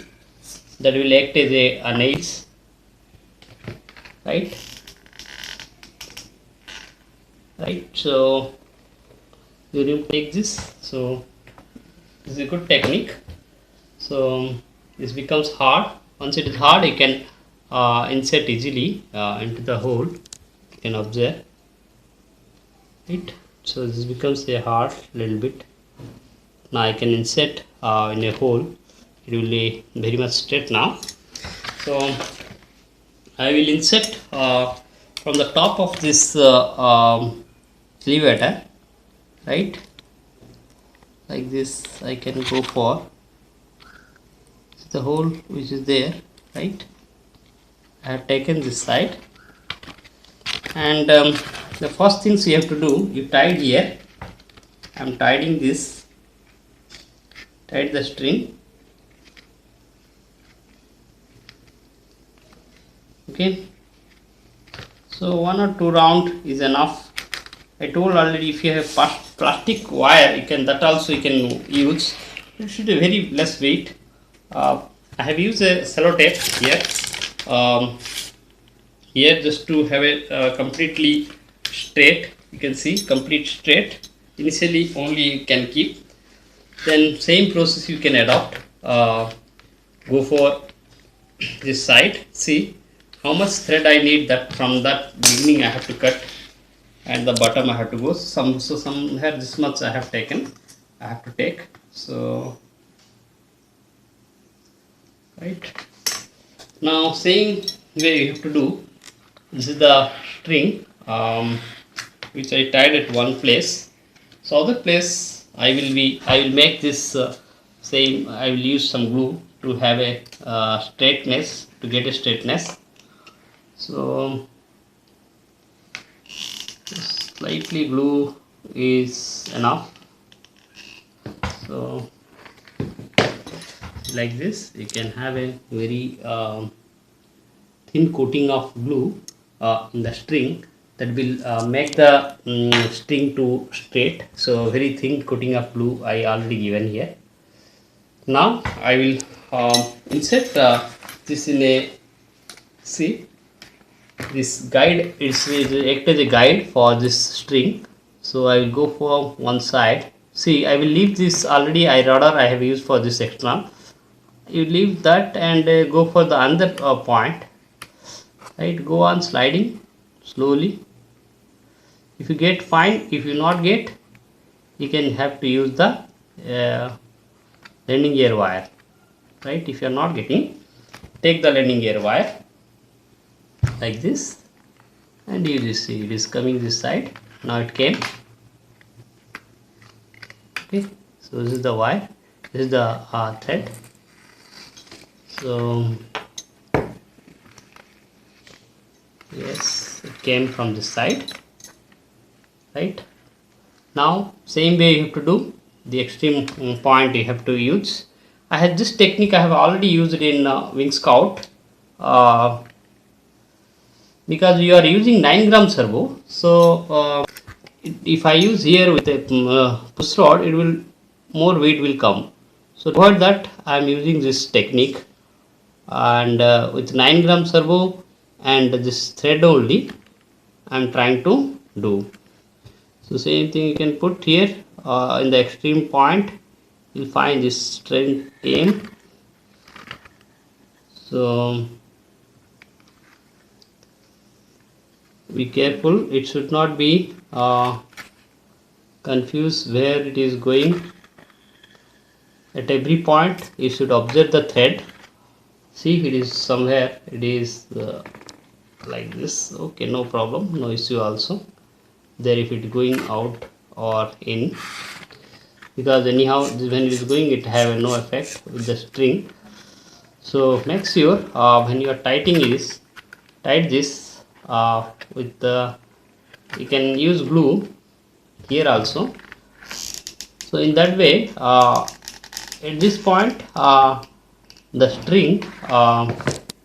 that will act as a nails, right? So you take this. So this is a good technique. So this becomes hard. Once it is hard, you can insert easily into the hole. You can observe, right? So this becomes a hard little bit. Now I can insert in a hole. It will be very much straight now. So I will insert from the top of this elevator, right? Like this I can go for the hole which is there, right? I have taken this side, and the first things you have to do, you tie here. I am tying this, tied the string. Okay, so 1 or 2 round is enough. I told already, if you have first plastic wire, you can, that also you can use. It should be very less weight. I have used a sellotape here, here just to have it completely straight. You can see complete straight. Initially only you can keep, then same process you can adopt. Go for this side, see how much thread I need, that from that beginning I have to cut, and the bottom I have to go some, so somewhere this much I have taken, I have to take. So right now same way you have to do. This is the string which I tied at one place. So other place I will make this same, I will use some glue to have a straightness, to get a straightness. So slightly glue is enough. So like this you can have a very thin coating of glue in the string, that will make the string to straight. So very thin coating of glue I already given here. Now I will insert this in a, see this guide, it's act as a guide for this string. So I will go for one side. See, I will leave this already, I rudder I have used for this extra. You leave that and go for the other point, right? Go on sliding slowly. If you get, fine. If you not get, you can have to use the landing gear wire, right? If you are not getting, take the landing gear wire like this, and you just see it is coming this side. Now it came. Okay, so this is the wire, this is the thread. So yes, it came from this side, right? Now same way you have to do, the extreme point you have to use. I had this technique, I have already used it in Wing Scout, because you are using 9 gram servo. So if I use here with a push rod, it will, more weight will come. So to avoid that, I am using this technique, and with 9 gram servo and this thread only I am trying to do. So same thing you can put here in the extreme point, you will find this string came. So be careful, it should not be confused where it is going. At every point you should observe the thread. See, it is somewhere, it is like this. Okay, no problem, no issue also there if it is going out or in, because anyhow when it is going, it have no effect with the string. So make sure when you are tightening this, tight this with the, you can use glue here also. So in that way at this point the string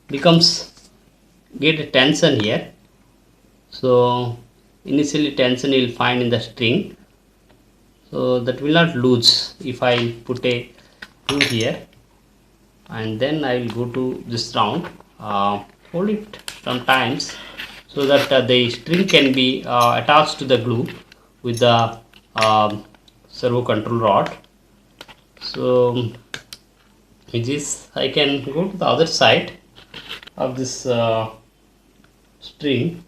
becomes, get a tension here. So initially tension you will find in the string, so that will not lose. If I put a glue here and then I will go to this round, hold it sometimes, so that the string can be attached to the glue with the servo control rod. So with this I can go to the other side of this string.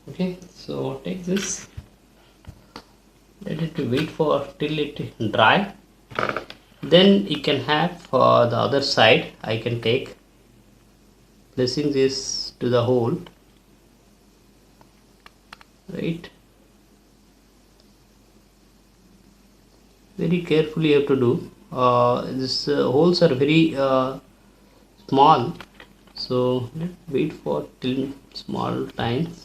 Okay, so take this, let it wait for till it dry, then you can have the other side. I can take, placing this to the hole, right? Very carefully you have to do. These holes are very small, so let's wait for till small times.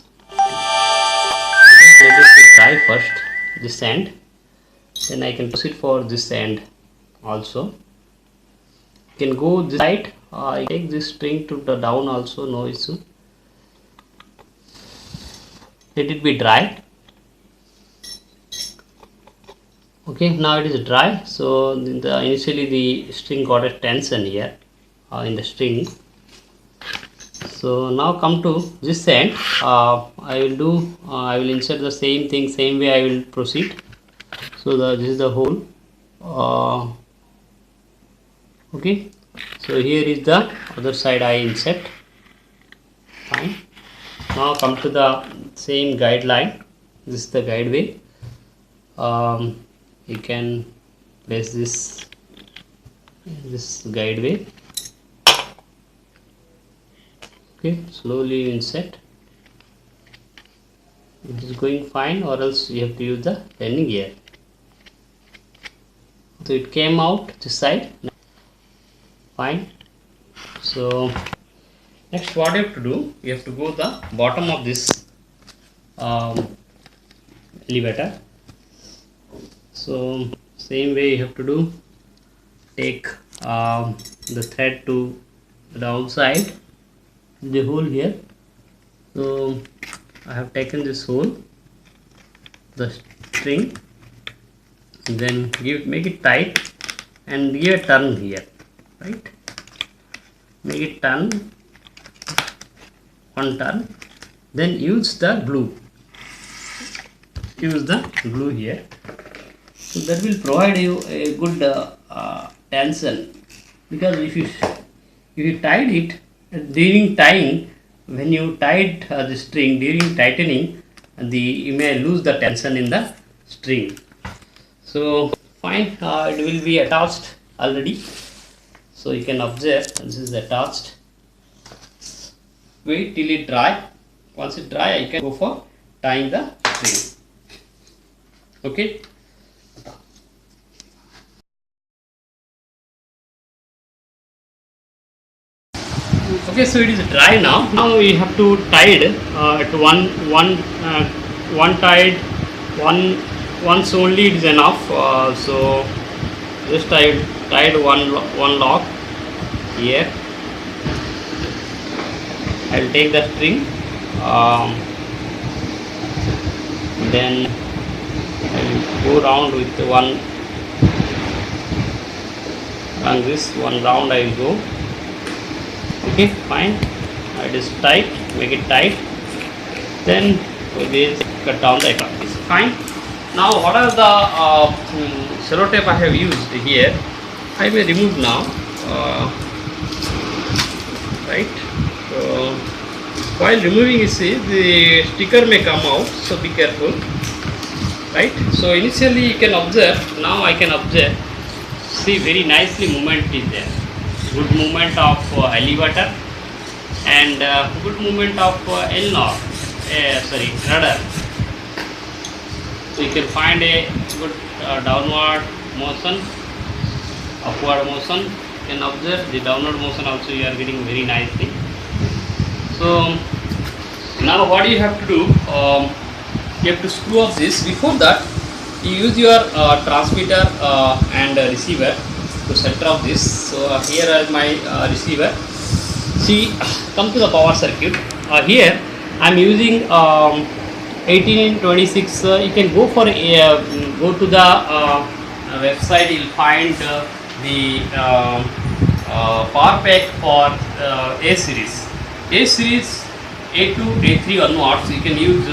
Let it be dry first, this end, then I can proceed for this end also. You can go this side, I take this string to the down also, no issue. let it be dry. Okay, now it is dry. So initially the string got a tension here in the string. So now come to this end. I will insert the same thing, same way I will proceed. So this is the hole. Okay, so here is the other side I insert. Fine. Now come to the same guideline. This is the guideway. You can place this guideway. Okay, slowly insert. It is going fine, or else you have to use the landing gear. So it came out this side. Fine. So next, what you have to do? You have to go the bottom of this elevator. So same way you have to do. Take the thread to the outside, the hole here. So I have taken this hole, the string, then make it tight and give a turn here, right? Make it turn, one turn, then use the glue. Use the glue here. So that will provide you a good tension, because if you tied it during tying, when you tied the string during tightening, you may lose the tension in the string. So fine, it will be attached already. So you can observe this is attached. Wait till it dry. Once it dry, I can go for tying the string. Okay. Okay, so it is dry now. Now we have to tie it at one tied, once only it is enough. So just I tied one lock here. I will take the string, then I will go round with one round I will go. Okay, fine. It is tight. Make it tight. Then with this cut down the economies. Fine. Now what are the sellotape I have used here? I may remove now. Right. So while removing, you see the sticker may come out. So be careful. Right. So initially you can observe. Now I can observe. See, very nicely movement is there. Good movement of elevator and good movement of rudder. So you can find a good downward motion, upward motion. You can observe the downward motion also you are getting very nicely. So now what you have to do, you have to screw up this. Before that, you use your transmitter and receiver to center of this. So here is my receiver. See, come to the power circuit. Here I am using 1826. You can go for go to the website. You will find the power pack for A series. A series A2, A3 onwards. You can use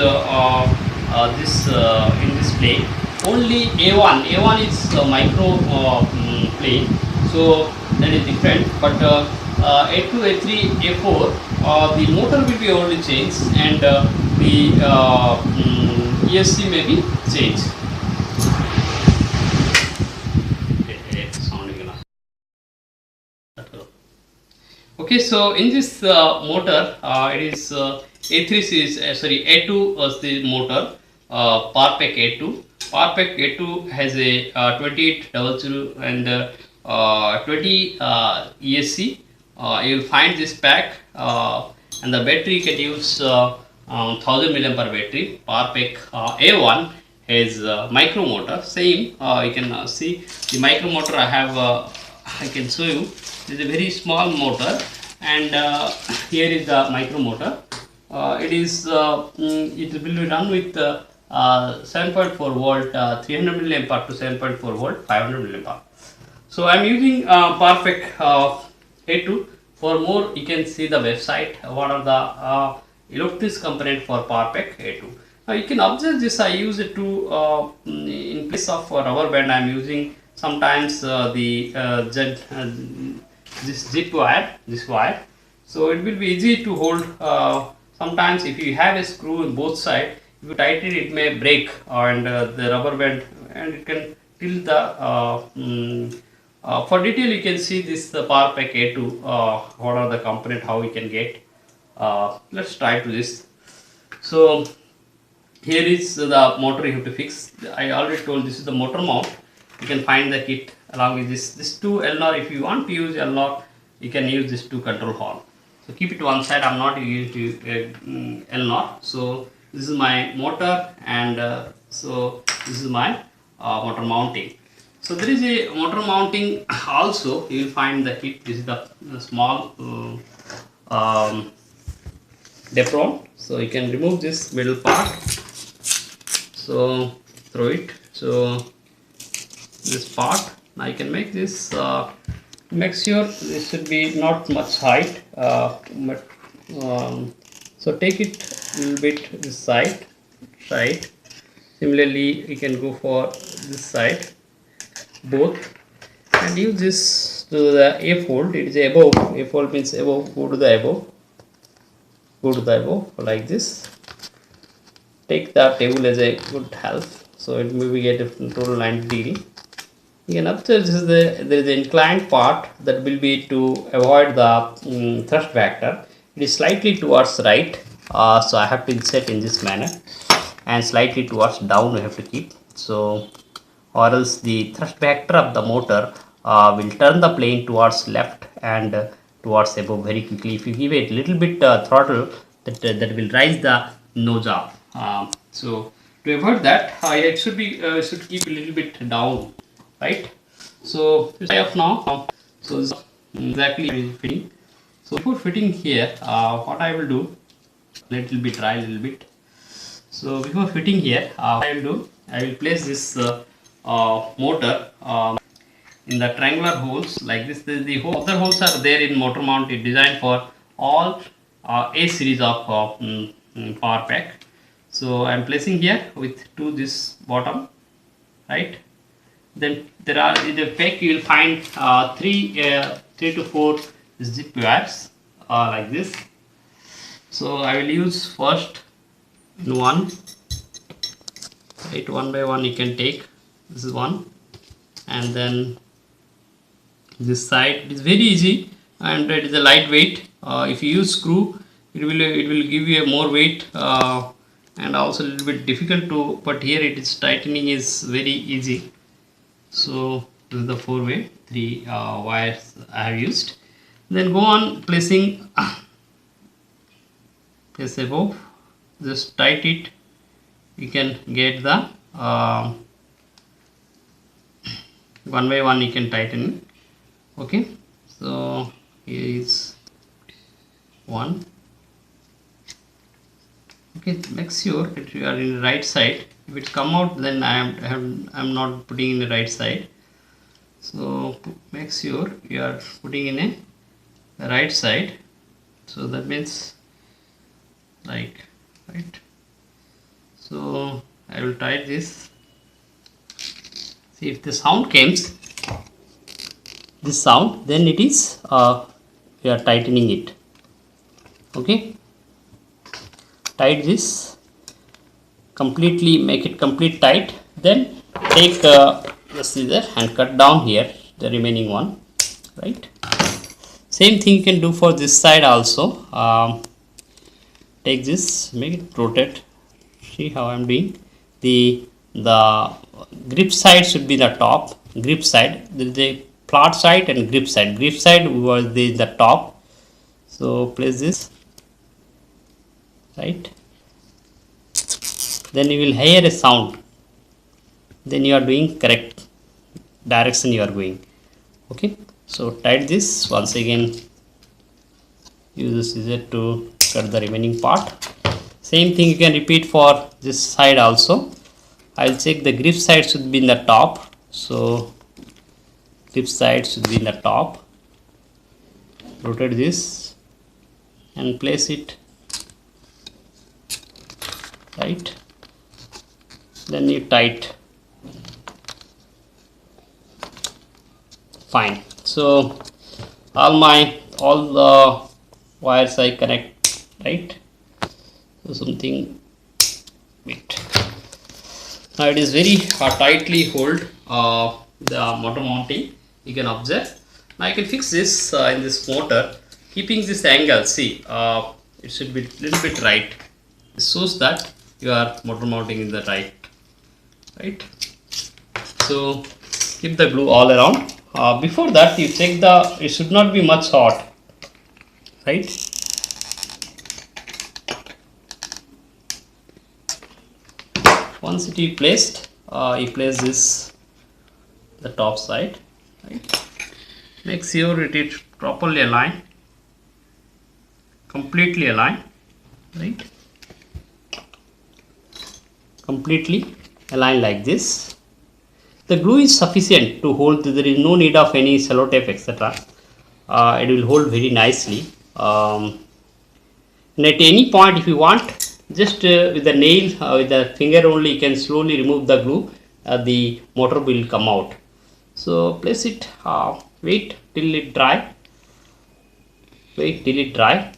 this in this plane. Only A1. A1 is micro plane, so that is different. But A2, A3, A4, the motor will be only changed, and the ESC may be changed. Okay, so in this motor, it is A3 series. A2 was the motor. Power pack A2. Power pack A2 has a 2800 and 20 ESC. You will find this pack, and the battery you can use 1000 mAh battery. Power pack A1 has micro motor. Same, you can see the micro motor I have. I can show you. This is a very small motor, and here is the micro motor. it will be run with 7.4 volt, 300 milliamp hour to 7.4 volt, 500 milliamp hour. So I'm using Perfect A2. For more, you can see the website. What are the electronics component for Perfect A2? Now you can observe this. I use it to in place of rubber band. I'm using sometimes this zip wire, this wire. So it will be easy to hold. Sometimes if you have a screw on both sides, if you tighten it, it may break, and the rubber band, and it can tilt the. For detail, you can see this Power Pack A2. What are the component? How we can get? Let's try to this. So here is the motor you have to fix. I already told this is the motor mount. You can find the kit along with this two L-nor. If you want to use L-nor, you can use this two control horn. So keep it one side. I'm not using L-nor. So this is my motor, and so this is my motor mounting. So there is a motor mounting also. You will find the kit. This is the small Biplane. So you can remove this middle part. So throw it. So this part. Now you can make this. Make sure this should be not much height, but so take it a little bit this side. Similarly, you can go for this side, both, and use this to the A fold. It is above. A fold means above. Go to the above. Go to the above like this. Take the table as a good help. So it may be get a total 90 degree. You can observe this is there is an inclined part that will be to avoid the thrust vector. It is slightly towards right, so I have to insert in this manner, and slightly towards down we have to keep. So, or else the thrust vector of the motor will turn the plane towards left and towards above very quickly. If you give it a little bit throttle, that will raise the nose up. So to avoid that, it should be should keep a little bit down. Right, so try off now. So this is exactly fitting. So before fitting here, what I will do, little bit try a little bit. So before fitting here, what I will do, I will place this motor in the triangular holes like this. The other holes are there in motor mount. It designed for all A series of power pack. So I am placing here with two this bottom, right. Then there are in the pack you will find three to four zip wires like this. So I will use first one, right, one by one you can take. This is one, and then this side. It is very easy, and it is a lightweight. If you use screw, it will give you a more weight, and also a little bit difficult to. But here it is tightening is very easy. So this is the four-way, three wires I have used. Then go on placing place above. Just tight it. You can get the one by one. You can tighten. Okay. So here is one. Okay. Make sure that you are in the right side. If it come out, then I'm not putting in the right side. So make sure you are putting in the right side. So that means like right. So I will try this. See if the sound comes. This sound, then it is we are tightening it. Okay. Tight this. Completely make it complete tight, then take the scissor and cut down here the remaining one, right. Same thing you can do for this side also. Take this, make it rotate. See how I'm doing. The grip side should be the top. Grip side, there is a flat side and grip side. Grip side was the top. So place this, right. Then you will hear a sound, then you are doing correct direction you are going. Okay, so tight this once again. Use the scissor to cut the remaining part. Same thing you can repeat for this side also. I'll check the grip side should be in the top. So grip side should be in the top. Rotate this and place it right. Then you tight. Fine. So all the wires I connect right. So something. Wait. Now it is very tightly hold the motor mounting. You can observe. Now I can fix this in this motor, keeping this angle. See, it should be little bit right. This shows that your motor mounting is the right. So keep the glue all around. Before that, you check it should not be much hot, right? Once it is placed, you place this the top side, right? Make sure it is properly aligned, completely aligned, right? Completely aligned like this. The glue is sufficient to hold. There is no need of any sellotape, etc. It will hold very nicely. And at any point, if you want, just with the nail, with the finger only, you can slowly remove the glue. The motor will come out. So place it. Wait till it dry. Wait till it dry.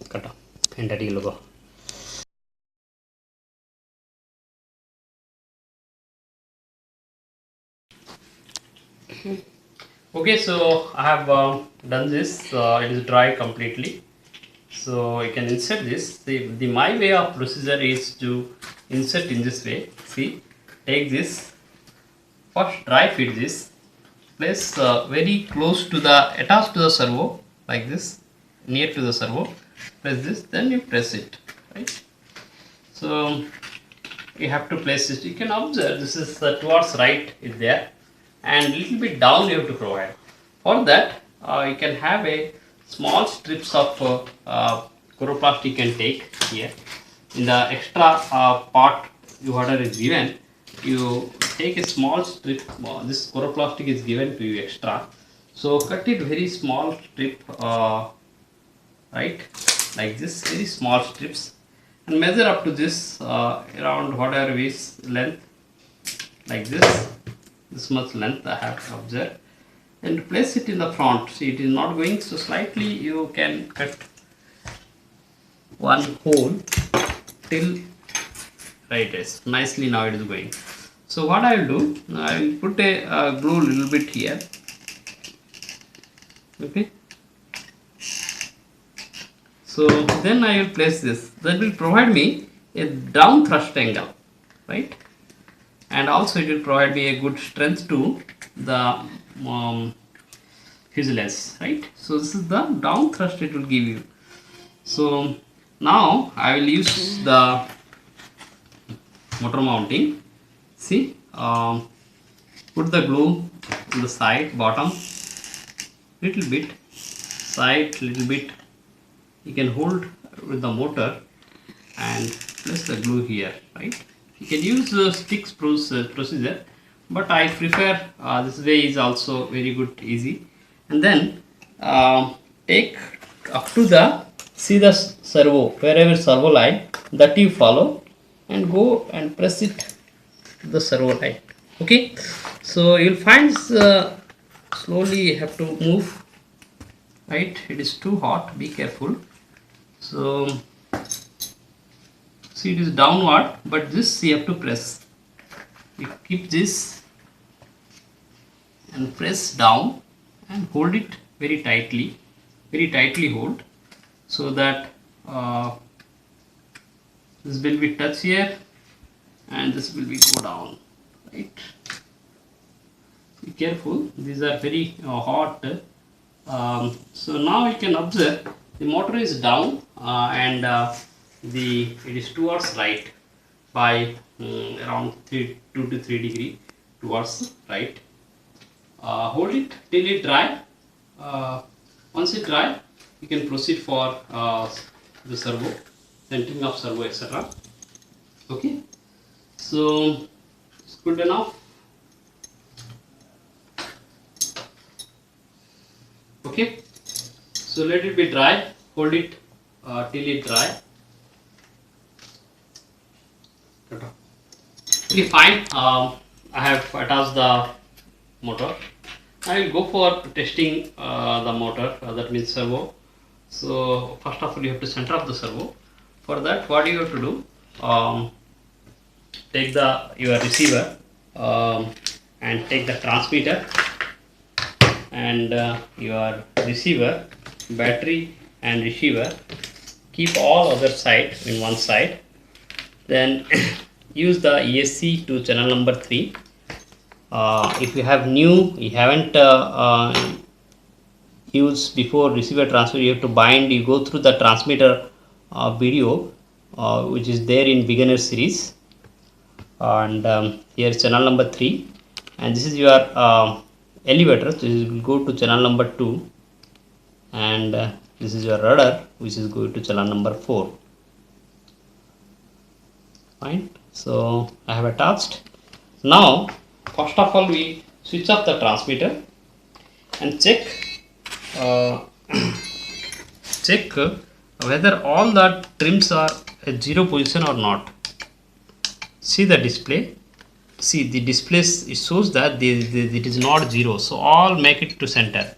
Cut off. And that will go. Okay, so I have done this. It is dry completely. So I can insert this. My way of procedure is to insert in this way. See, take this. First dry fit this. Place very close to attached to the servo like this, near to the servo. Press this, then you press it. Right. So you have to place it. You can observe this is towards right is there, and little bit down you have to provide. For that, you can have a small strips of chloroplast you can take here. In the extra part whatever is given, you take a small strip. This chloroplast is given to you extra. So cut it very small strip, right, like this, very small strips, and measure up to this around whatever is length, like this much length I have to observe, and place it in the front. See, it is not going, so slightly you can cut one hole till right is nicely. Now it is going. So what I will do, I will put a glue little bit here. Okay. So then I will place this. That will provide me a down thrust angle, right? And also it will provide me a good strength to the fuselage, right? So this is the down thrust it will give you. So now I will use the motor mounting. See, put the glue on the side, bottom, little bit, side, little bit. You can hold with the motor and place the glue here, right? You can use the sticks procedure, but I prefer this way is also very good, easy. And then take up to see the servo, wherever servo line that you follow, and go and press it to the servo line. Okay, so you'll find slowly you have to move, right? It is too hot, be careful. So see, it is downward, but this you have to press. You keep this and press down and hold it very tightly hold, so that this will be touch here and this will be go down, right? Be careful, these are very hot. So now you can observe the motor is down and it is towards right by around 2 to 3 degree towards right. Hold it till it dry. Once it dry, you can proceed for the servo, centering of servo, etc. Okay, so it's good enough. Okay, so let it be dry, hold it till it dry. Okay, fine. I have attached the motor. I will go for testing the motor, that means servo. So first of all, you have to center up the servo. For that, what you have to do? Take your receiver and take the transmitter and your receiver, battery and receiver. Keep all other side in one side. Then use the ESC to channel number 3. If you have you haven't used before receiver transfer, you have to bind. You go through the transmitter video which is there in beginner series, and here is channel number 3, and this is your elevator. So you will go to channel number 2, and this is your rudder, which is going to channel number 4. Fine. So I have attached. Now first of all, we switch off the transmitter and check check whether all the trims are at 0 position or not. See the display. See the display, it shows that it is not 0. So all make it to center.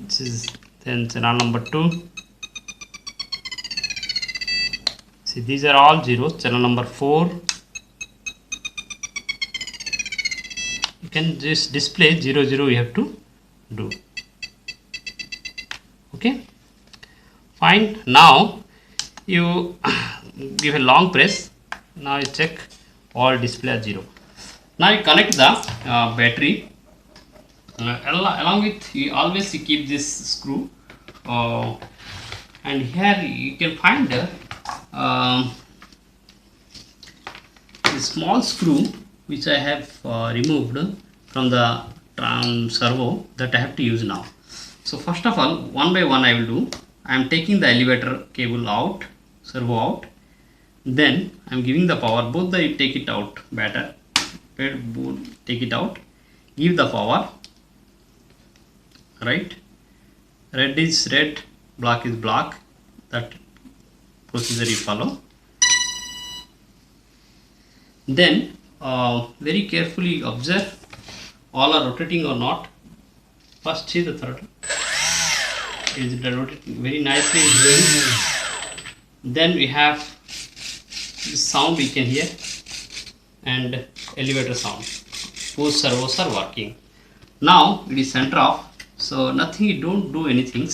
This is then channel number 2. See, these are all zeros. Channel number 4. You can just display 0 0. You have to do. Okay. Fine. Now you give a long press. Now you check all display at 0. Now you connect the battery. Along with, you always keep this screw, and here you can find the small screw which I have removed from the servo that I have to use now. So first of all, one by one I will do. I am taking the elevator cable out, servo out. Then I am giving the power. Both the take it out better. Take it out. Give the power. Right. Red is red. Black is black. That procedure you follow. Then very carefully observe all are rotating or not. First see the throttle. Is it rotating very nicely? Then we have this sound we can hear and elevator sound. Both servos are working. Now it is center off. So nothing, don't do anything.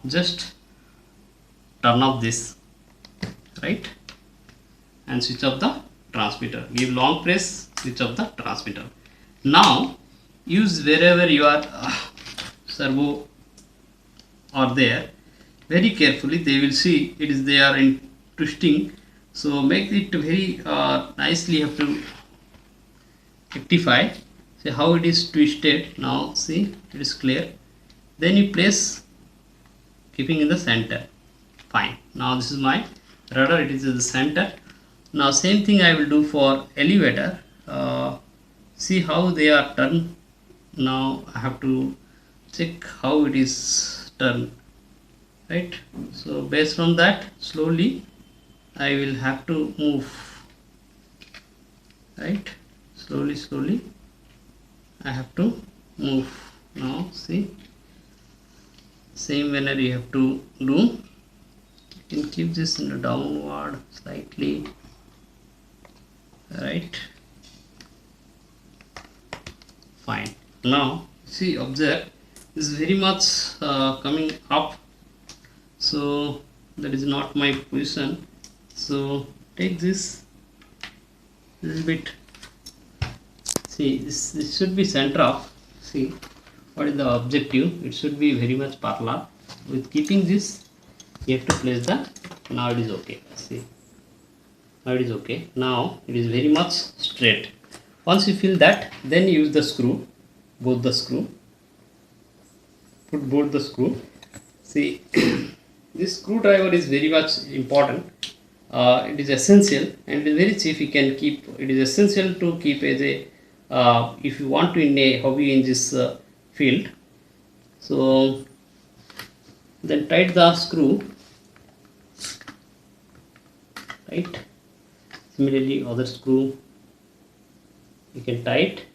Just turn off this, right, and switch off the transmitter. Give long press, switch off the transmitter. Now use wherever your servo are there, very carefully. They will see it is, they are in twisting. So make it very nicely. You have to rectify. See how it is twisted. Now see it is clear. Then you place, keeping in the center. Fine. Now this is my rudder. It is in the center. Now same thing I will do for elevator. See how they are turned. Now I have to check how it is turned. Right. So based on that, slowly I will have to move. Right. Slowly I have to move. Now see, same manner you have to do. You can keep this in the downward slightly. Right. Fine. Now see, observe, this is very much coming up. So that is not my position. So take this little bit. See, this should be center off. See what is the objective. It should be very much parallel. With keeping this, you have to place the. Now it is okay. See, now it is okay. Now it is very much straight. Once you feel that, then use the screw. both the screw. Put both the screw. See, this screwdriver is very much important. It is essential and it is very cheap. You can keep. It is essential to keep as a if you want to in a hobby in this field. So then tight the screw. Right. Similarly, other screw you can tight.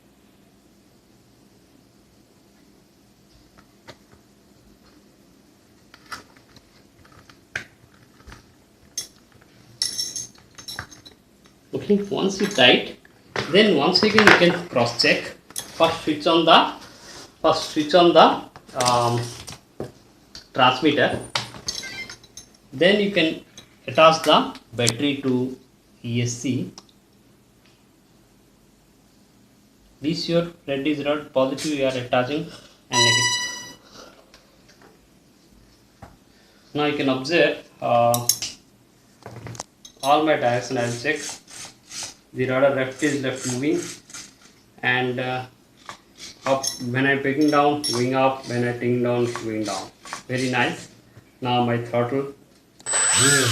Okay, once you tight, then once again you can cross check. First switch on the transmitter. Then you can attach the battery to ESC. Be sure red is red, positive you are attaching and negative. Now you can observe all my direction I will check. The rudder left is left moving, and up when I am taking down, going up, when I taking down, going down. Very nice. Now my throttle is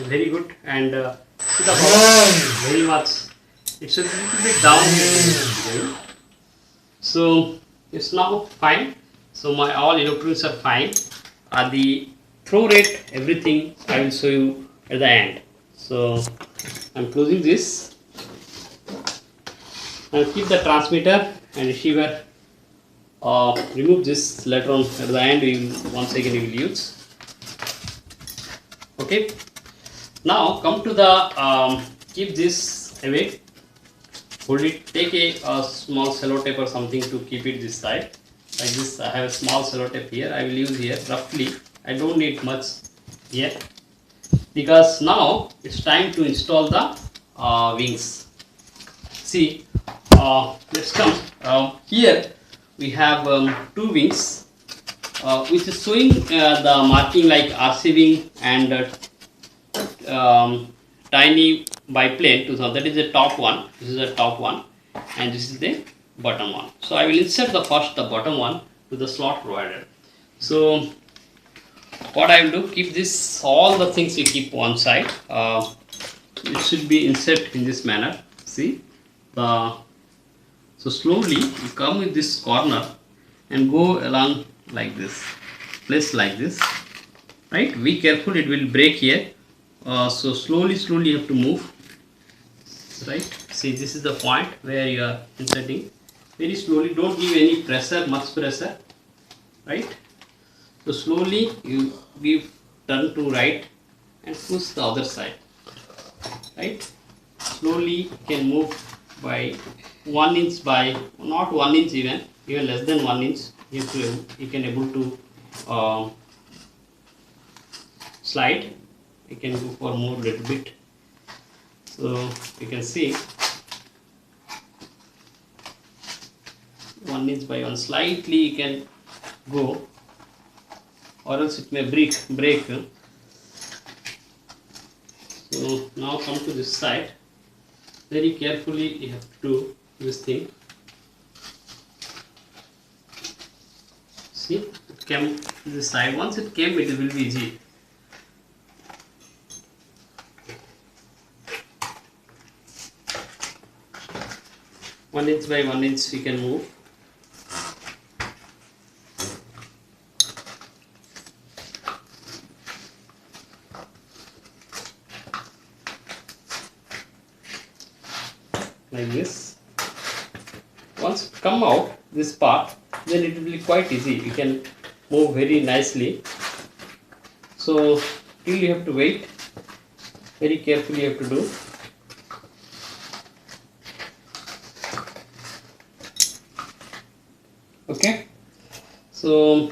very good, and see the power very much. It's a little bit down here. So it's now fine. So my all electronics are fine. The throw rate, everything I will show you at the end. So I'm closing this. I'll keep the transmitter and receiver. Remove this later on at the end. We will once again we will use. Okay. Now come to the keep this away. Hold it. Take a small cello tape or something to keep it this side. Like this, I have a small cello tape here. I will use here roughly. I don't need much here, because now it's time to install the wings. See, let's come here. We have two wings, which is showing the marking like RC wing and tiny biplane. That is the top one. This is the top one, and this is the bottom one. So I will insert the bottom one to the slot provided. So what I will do, keep this, all the things you keep one side. It should be insert in this manner. See, so slowly you come with this corner and go along like this, place like this, right? Be careful, it will break here. So slowly you have to move, right? See, this is the point where you are inserting. Very slowly, don't give any pressure, much pressure, right? So slowly you give turn to right and push the other side, right? Slowly you can move by 1 inch, by not 1 inch, even less than 1 inch. You can able to slide. You can go for more little bit. So you can see 1 inch by 1, slightly you can go, or else it may break. So now come to this side. Very carefully you have to do this thing. See, it came to this side. Once it came, it will be easy. One inch by 1 inch we can move. Like this. Once come out this part, then it will be quite easy. You can move very nicely. So till you have to wait. Very carefully you have to do. Okay. So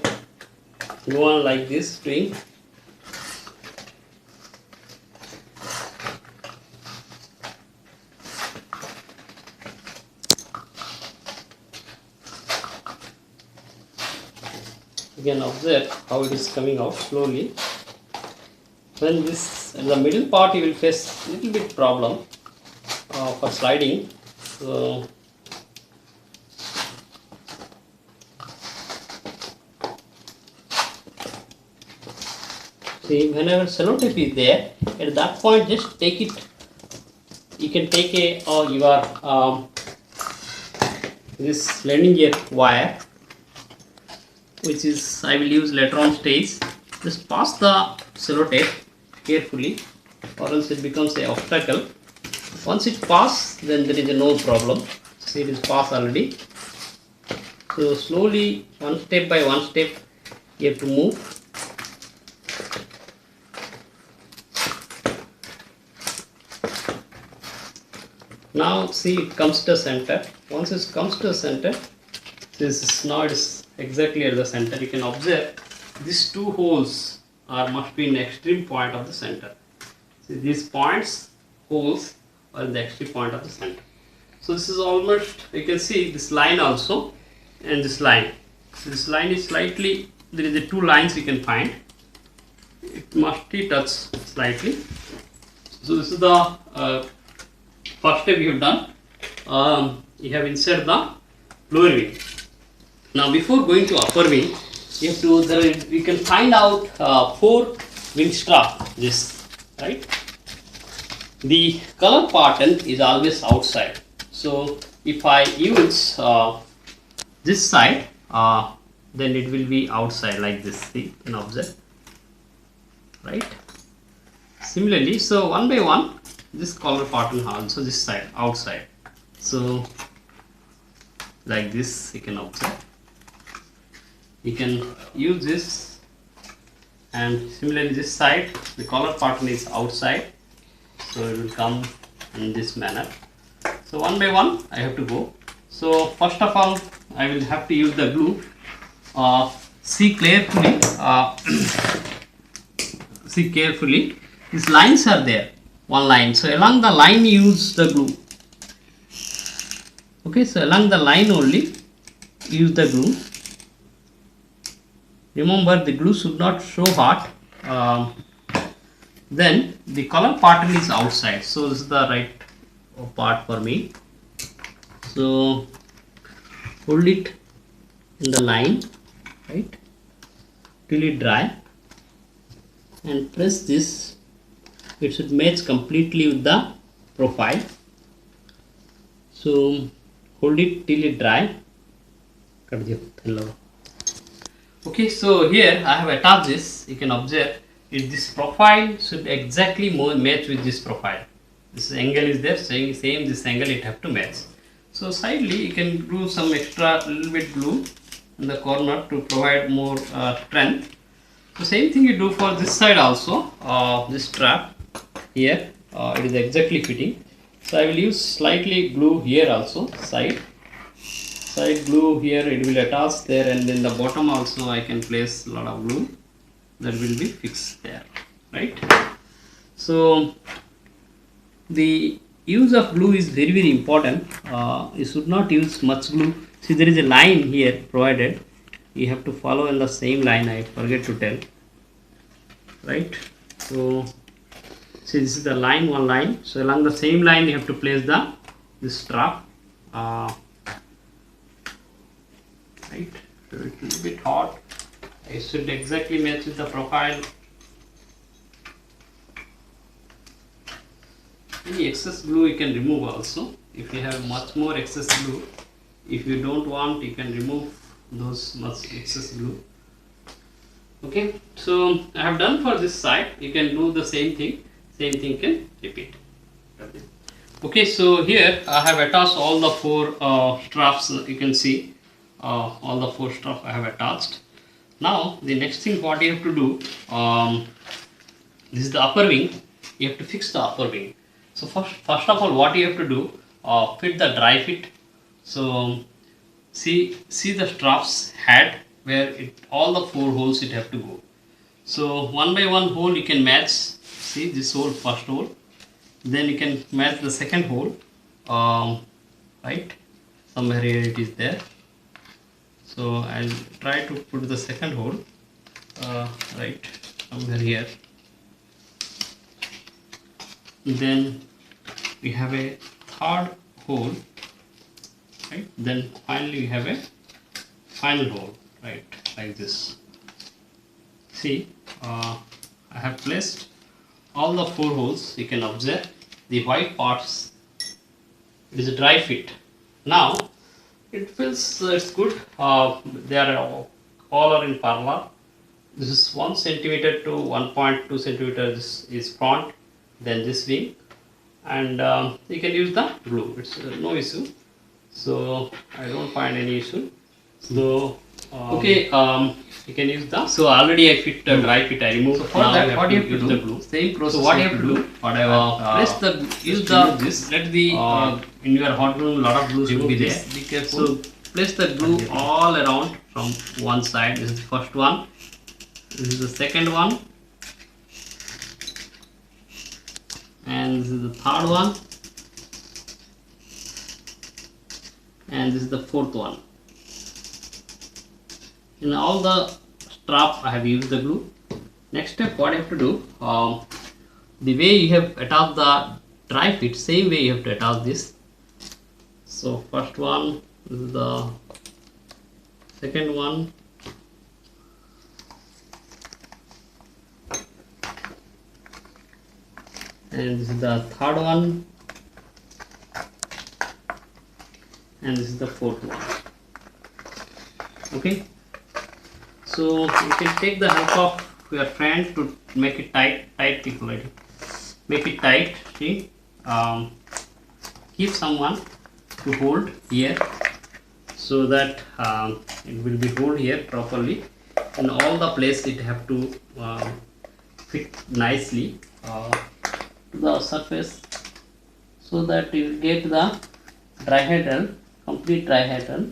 go on like this, doing. You can observe how it is coming out slowly. When this the middle part, you will face little bit problem for sliding. So See, whenever sellotape is there, at that point just take it. You can take a your this landing gear wire, which is I will use later on stage. Just pass the sellotape carefully, or else it becomes a obstacle. Once it passes, then there is no problem. See, it is passed already. So slowly, one step by one step, you have to move. Now see, it comes to the center. Once it comes to the center, this is now it is exactly at the center. You can observe these two holes must be in the extreme point of the center. See, these holes are in the extreme point of the center. So this is almost, you can see this line also and this line. So this line is slightly, there is the two lines you can find. It must be touch slightly. So this is the first step you have done. You have inserted the lower wing. Now before going to upper wing, you have to, we can find out 4 wing strap, this, right? The color pattern is always outside. So if I use this side, then it will be outside like this. See, you can observe, right? Similarly, so one by one, this color pattern also this side outside. So like this, you can observe. You can use this, and similarly this side, the color pattern is outside. So it will come in this manner. So one by one I have to go. So first of all, I will have to use the glue. See carefully. See carefully. These lines are there. One line. So along the line use the glue. Okay. So along the line only use the glue. Remember, the glue should not show hot. Then the color pattern is outside. So this is the right part for me. So hold it in the line, right, till it dry, and press this. It should match completely with the profile. So hold it till it dry. Okay, so here I have attached this. You can observe this profile should exactly match with this profile. This angle is there, saying same this angle it have to match. So sidely you can do some extra little bit glue in the corner to provide more strength. So same thing you do for this side also. This strap here, it is exactly fitting. So I will use slightly glue here also, side glue here, it will attach there, and then the bottom also I can place a lot of glue that will be fixed there, right? So the use of glue is very, very important. You should not use much glue. See, there is a line here provided. You have to follow in the same line. I forget to tell, right? So see, this is the line, one line. So along the same line you have to place this strap, right? So it will be a bit hot. It should exactly match with the profile. Any excess glue you can remove also. If you have much more excess glue, if you don't want, you can remove those much excess glue. Okay, so I have done for this side. You can do the same thing. Same thing can repeat. Okay, so here I have attached all the 4 straps. You can see all the 4 straps I have attached. Now the next thing what you have to do, this is the upper wing. You have to fix the upper wing. So first of all, what you have to do, fit the dry fit. So see the straps head where all the 4 holes it have to go. So one by one hole you can match. See this hole, first hole, then you can match the second hole, right, somewhere here it is there. So I'll try to put the second hole, right, somewhere here. Then we have a third hole, right, then finally we have a final hole, right, like this. See, I have placed all the 4 holes. You can observe the white parts. It is a dry fit. Now it feels it's good. They are all are in parallel. This is 1 centimeter to 1.2 centimeter. This is front, then this wing, and you can use the glue. It's no issue. So I don't find any issue. So okay, you can use the. So already I fit dry fit. I removed. So for now that, what you have to use the glue. Same process. So what you have to do? Press the use the this. Let the in your hot glue, lot of glue should be there. Be careful. So place the glue all around from one side. This is the first one. This is the second one, and this is the third one, and this is the fourth one. In all the strap I have used the glue. Next step, what I have to do, the way you have attached the dry fit, same way you have to attach this. So first one, this is the second one, and this is the third one, and this is the fourth one. Okay, so you can take the help of your friend to make it tight people, make it tight. See, keep someone to hold here so that it will be hold here properly. In all the place it have to fit nicely to the surface, so that you will get the dry handle, complete dry handle,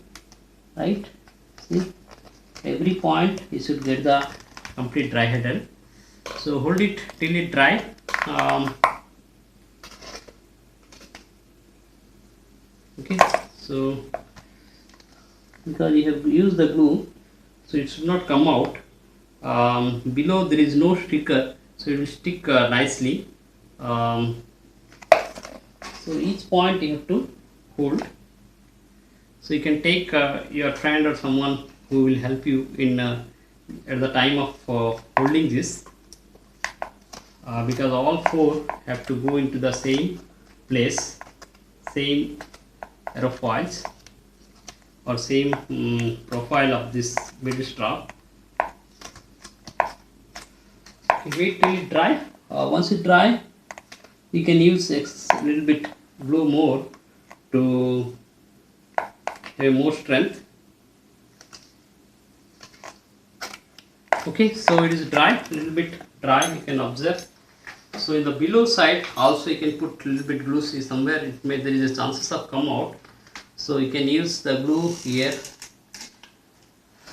right? See, every point you should get the complete dry handle. So hold it till it dry. Okay, so because you have used the glue, so it should not come out. Below there is no sticker, so it will stick nicely. So each point you have to hold. So you can take your friend or someone who will help you in at the time of holding this, because all 4 have to go into the same place, same aerofoils or same profile of this middle strap. Wait till it dry. Once it dry, you can use a little bit glue more to have more strength. Okay, so it is dry, little bit dry, you can observe. So in the below side also you can put little bit glue. See, somewhere it may, there is a chances of come out, so you can use the glue here,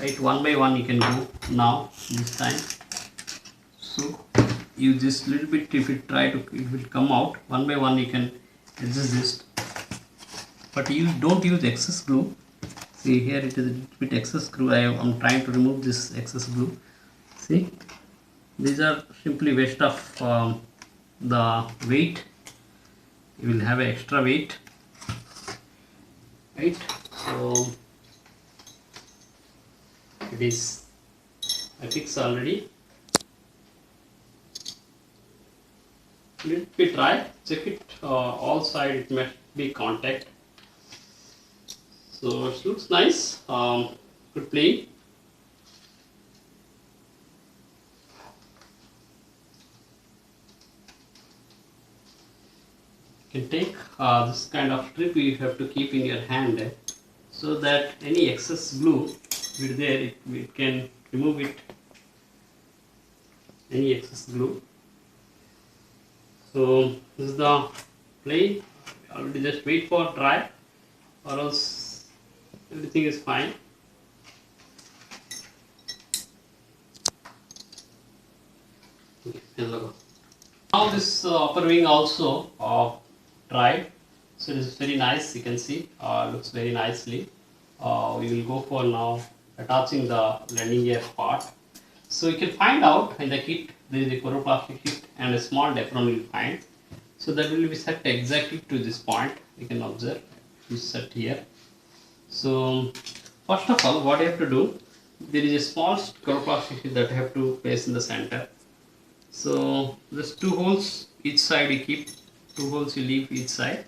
right? One by one you can go now this time. So use this little bit. If it try to, it will come out. One by one you can adjust this, but you don't use excess glue. See, here it is a little bit excess glue. I am trying to remove this excess glue. See, these are simply waste of the weight. You will have an extra weight, right? So it is, I fix already. Little bit dry. Check it all side. It must be contact. So it looks nice. Good plane. You can take this kind of strip. You have to keep in your hand, so that any excess glue will there. It can remove it. Any excess glue. So this is the plane. Already just wait for dry, or else everything is fine. Now this upper wing also dried, so it is very nice. You can see looks very nicely. We will go for now attaching the landing gear part. So you can find out in the kit there is a chloroplastic kit and a small apron you will find. So that will be set exactly to this point. You can observe is set here. So first of all, what you have to do, there is a small chloroplastic sheet that you have to place in the center. So just 2 holes each side we keep, 2 holes you leave each side.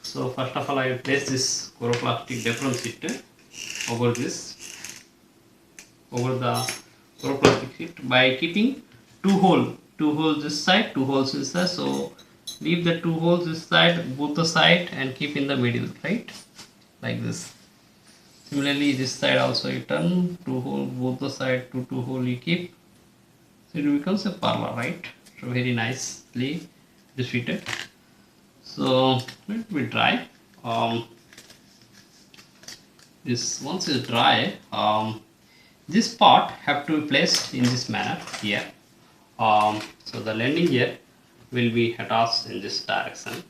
So first of all I will place this chloroplastic deposit over this, over the chloroplastic sheet by keeping 2 holes this side, 2 holes this side. So leave the 2 holes this side, both the side, and keep in the middle, right, like this. Similarly this side also you turn, 2 hole both the side, 2 hole you keep, so it becomes a parlor, right? So very nicely defeated. So let me dry. This once is dry, this part have to be placed in this manner here. So the landing gear will be attached in this direction.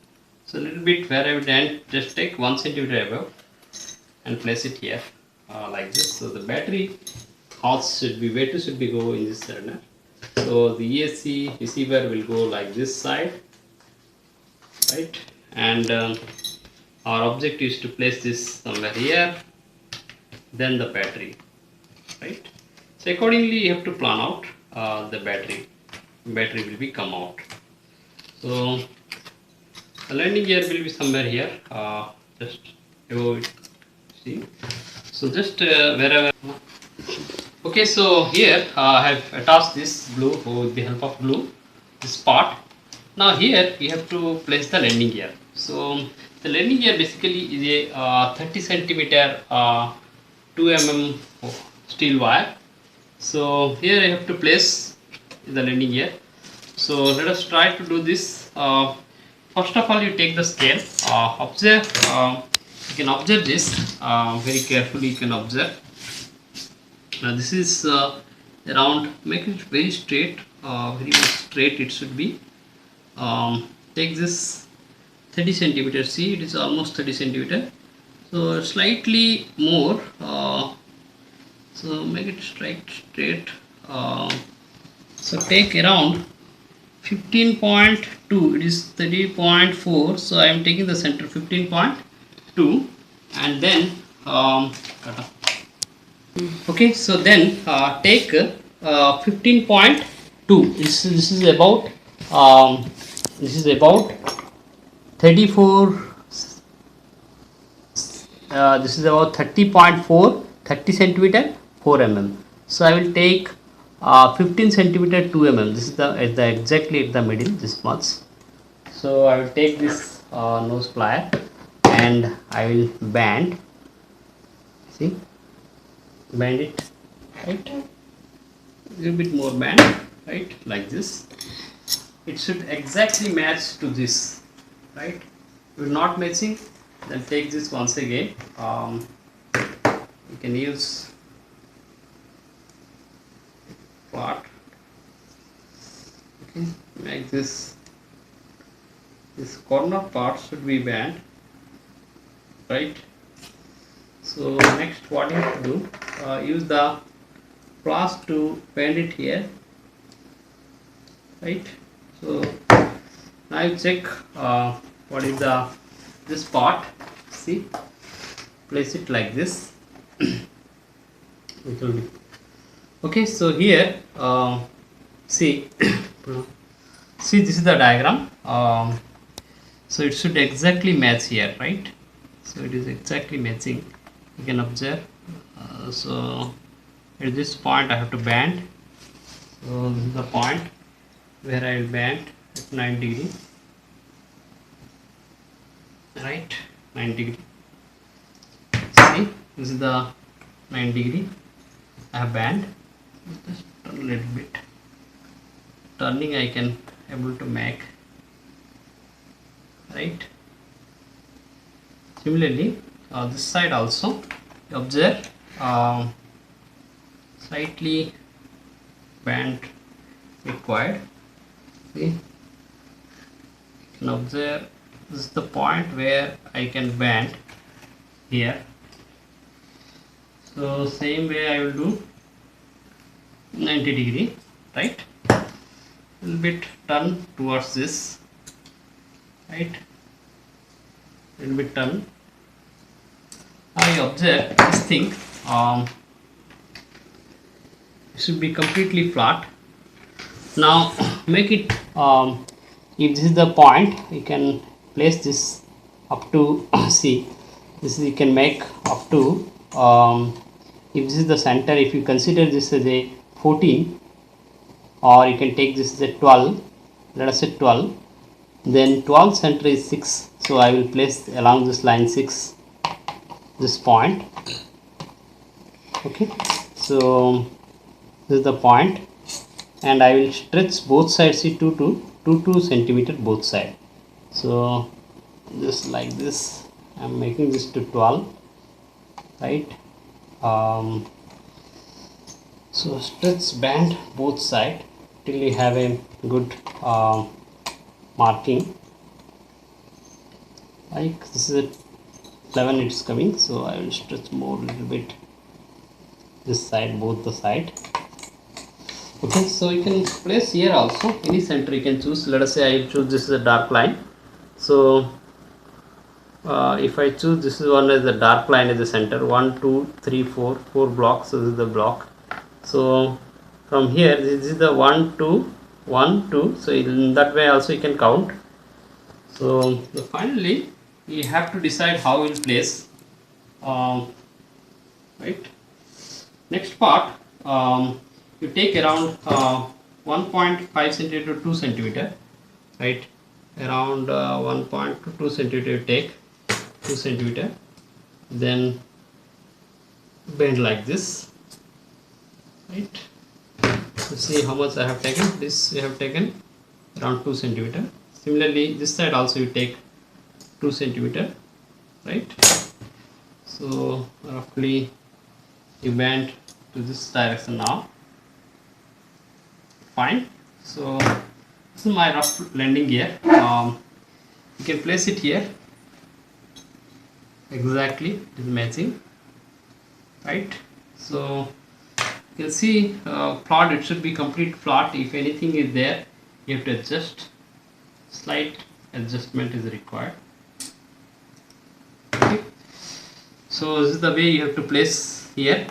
So a little bit where I would end, just take 1 centimeter above and place it here, like this. So the battery house should be, battery should be go in this corner. So the ESC receiver will go like this side, right? And our object is to place this somewhere here, then the battery, right? So accordingly you have to plan out the battery will be come out. So the landing gear will be somewhere here, just above it, see. So just wherever. Okay, so here I have attached this glue with the help of glue, this part. Now here we have to place the landing gear. So the landing gear basically is a 30 centimeter 2 mm steel wire. So here I have to place the landing gear. So let us try to do this. First of all, you take the scale, observe, you can observe this very carefully, you can observe. Now this is around, make it very straight, very much straight it should be. Take this 30 centimeter, see it is almost 30 centimeter, so slightly more, so make it straight. So take around 15.2, it is 30.4, so I am taking the center 15.2 and then cut off. Okay, so then take 15.2. This is about 34. This is about 30.4, 30 centimeter 4 mm. So I will take 15 centimeter 2 mm. This is the exactly at the middle, this much. So I will take this nose plier and I will bend. See, bend it, right? A little bit more bend, right? Like this. It should exactly match to this, right? If not matching, then take this once again. You can use part. Okay, make this corner part should be bent, right? So next what you have to do, use the flask to bend it here, right? So now you check what is this part, see, place it like this. Okay, so here see see, this is the diagram. So it should exactly match here, right? So it is exactly matching, you can observe. So at this point I have to bend. So this is the point where I will bend at 9 degree, right? 9 degree. See, this is the 9 degree. I have bend. Just turn a little bit. Turning I can able to make, right? Similarly, this side also observe, slightly bend required. See, you can observe this is the point where I can bend here. So same way I will do 90 degree, right? A little bit turn towards this, right? A little bit turn. I observe this thing, it should be completely flat. Now make it if this is the point, you can place this up to see, this is, you can make up to if this is the center, if you consider this as a 14, or you can take this as a 12, let us say 12, then 12 center is 6, so I will place along this line 6, this point. Okay, so this is the point, and I will stretch both sides, see 2 centimeter both side. So just like this, I am making this to 12, right? So stretch band both side till you have a good marking. Like this is at 11, it's coming, so I will stretch more little bit this side, both the side. Okay, so you can place here also any center you can choose. Let us say I choose this is a dark line, so if I choose this is one as the dark line is the center, 1 2 3 4 blocks, so this is the block. So from here this is the 1 2 1 2, so in that way also you can count. So finally you have to decide how you will place, right? Next part, you take around 1.5 centimeter to 2 centimeter, right? Around 1 to 2 centimeter you take 2 centimeter, then bend like this, right? So see how much I have taken. This you have taken around 2 centimeter. Similarly this side also you take 2 centimeter, right? So roughly you bend to this direction now. Fine. So this is my rough landing gear. You can place it here. Exactly, it is matching, right? So you can see plot. It should be complete plot. If anything is there, you have to adjust. Slight adjustment is required. Okay. So this is the way you have to place here.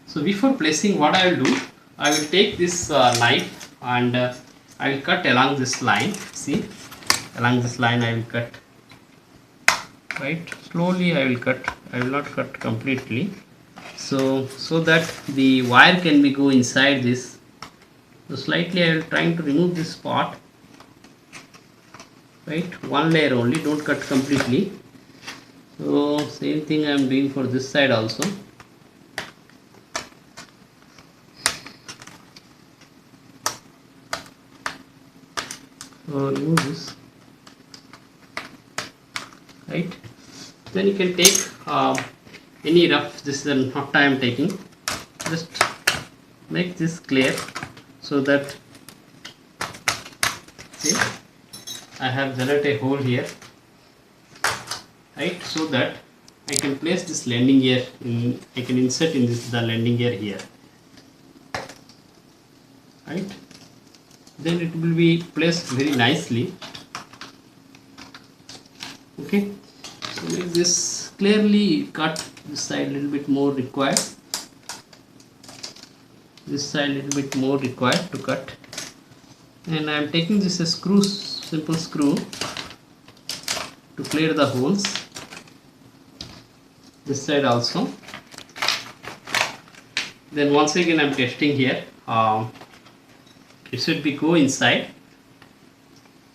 So before placing, what I will do, I will take this knife and I will cut along this line. See, along this line I will cut, right? Slowly I will cut. I will not cut completely. So that the wire can be go inside this. So slightly I will trying to remove this part, right? One layer only, don't cut completely. So same thing I am doing for this side also. So remove this, right? Then you can take any rough, this is not I am taking, just make this clear so that, see, I have generated a hole here, right? So that I can place this landing gear in, I can insert in this the landing gear here, right? Then it will be placed very nicely. Okay, so make this clearly cut. This side a little bit more required, this side a little bit more required to cut, and I am taking this a screw, simple screw, to clear the holes. This side also. Then once again I am testing here. It should be go inside.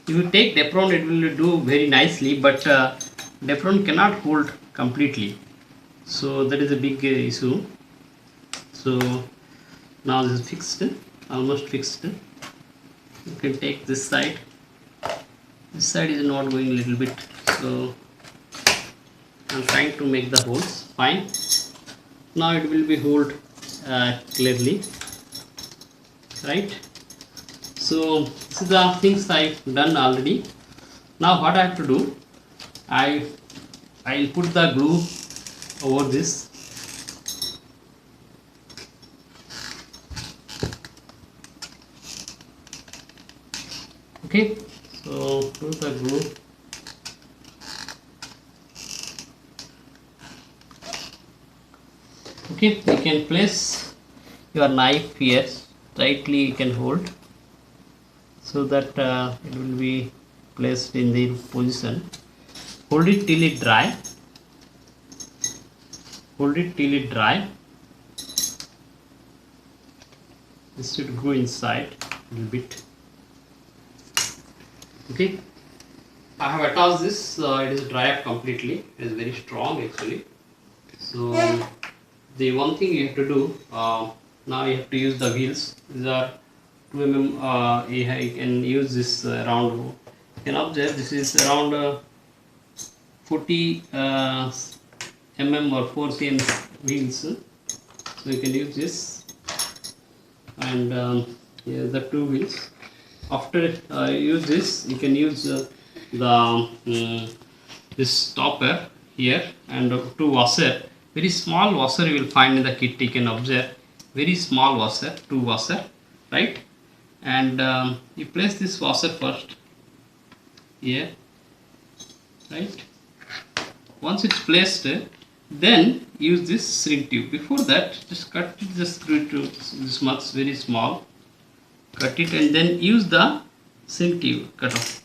If you take Depron, it will do very nicely, but Depron cannot hold completely, so that is a big issue. So now this is fixed, almost fixed. You can take this side. This side is not going a little bit, so I am trying to make the holes. Fine. Now it will be hold clearly, right? So this is the things I've done already. Now what I have to do, I'll put the glue over this. Okay, so put the glue. Okay, you can place your knife here, tightly you can hold. so that it will be placed in the position. Hold it till it dry. Hold it till it dry. This should go inside a little bit. Okay, I have attached this. It is dry up completely. It is very strong actually. So the one thing you have to do now, you have to use the wheels. These are 2 mm. You can use this around. You can observe this is around 40 mm or 4 cm wheels. So you can use this, and here the 2 wheels. After use this, you can use this stopper here and 2 washer. Very small washer you will find in the kit. You can observe very small washer, 2 washer, right? And you place this washer first here, right? Once it's placed, then use this shrink tube. Before that, just cut the screw to this much, very small. Cut it and then use the shrink tube. Cut off.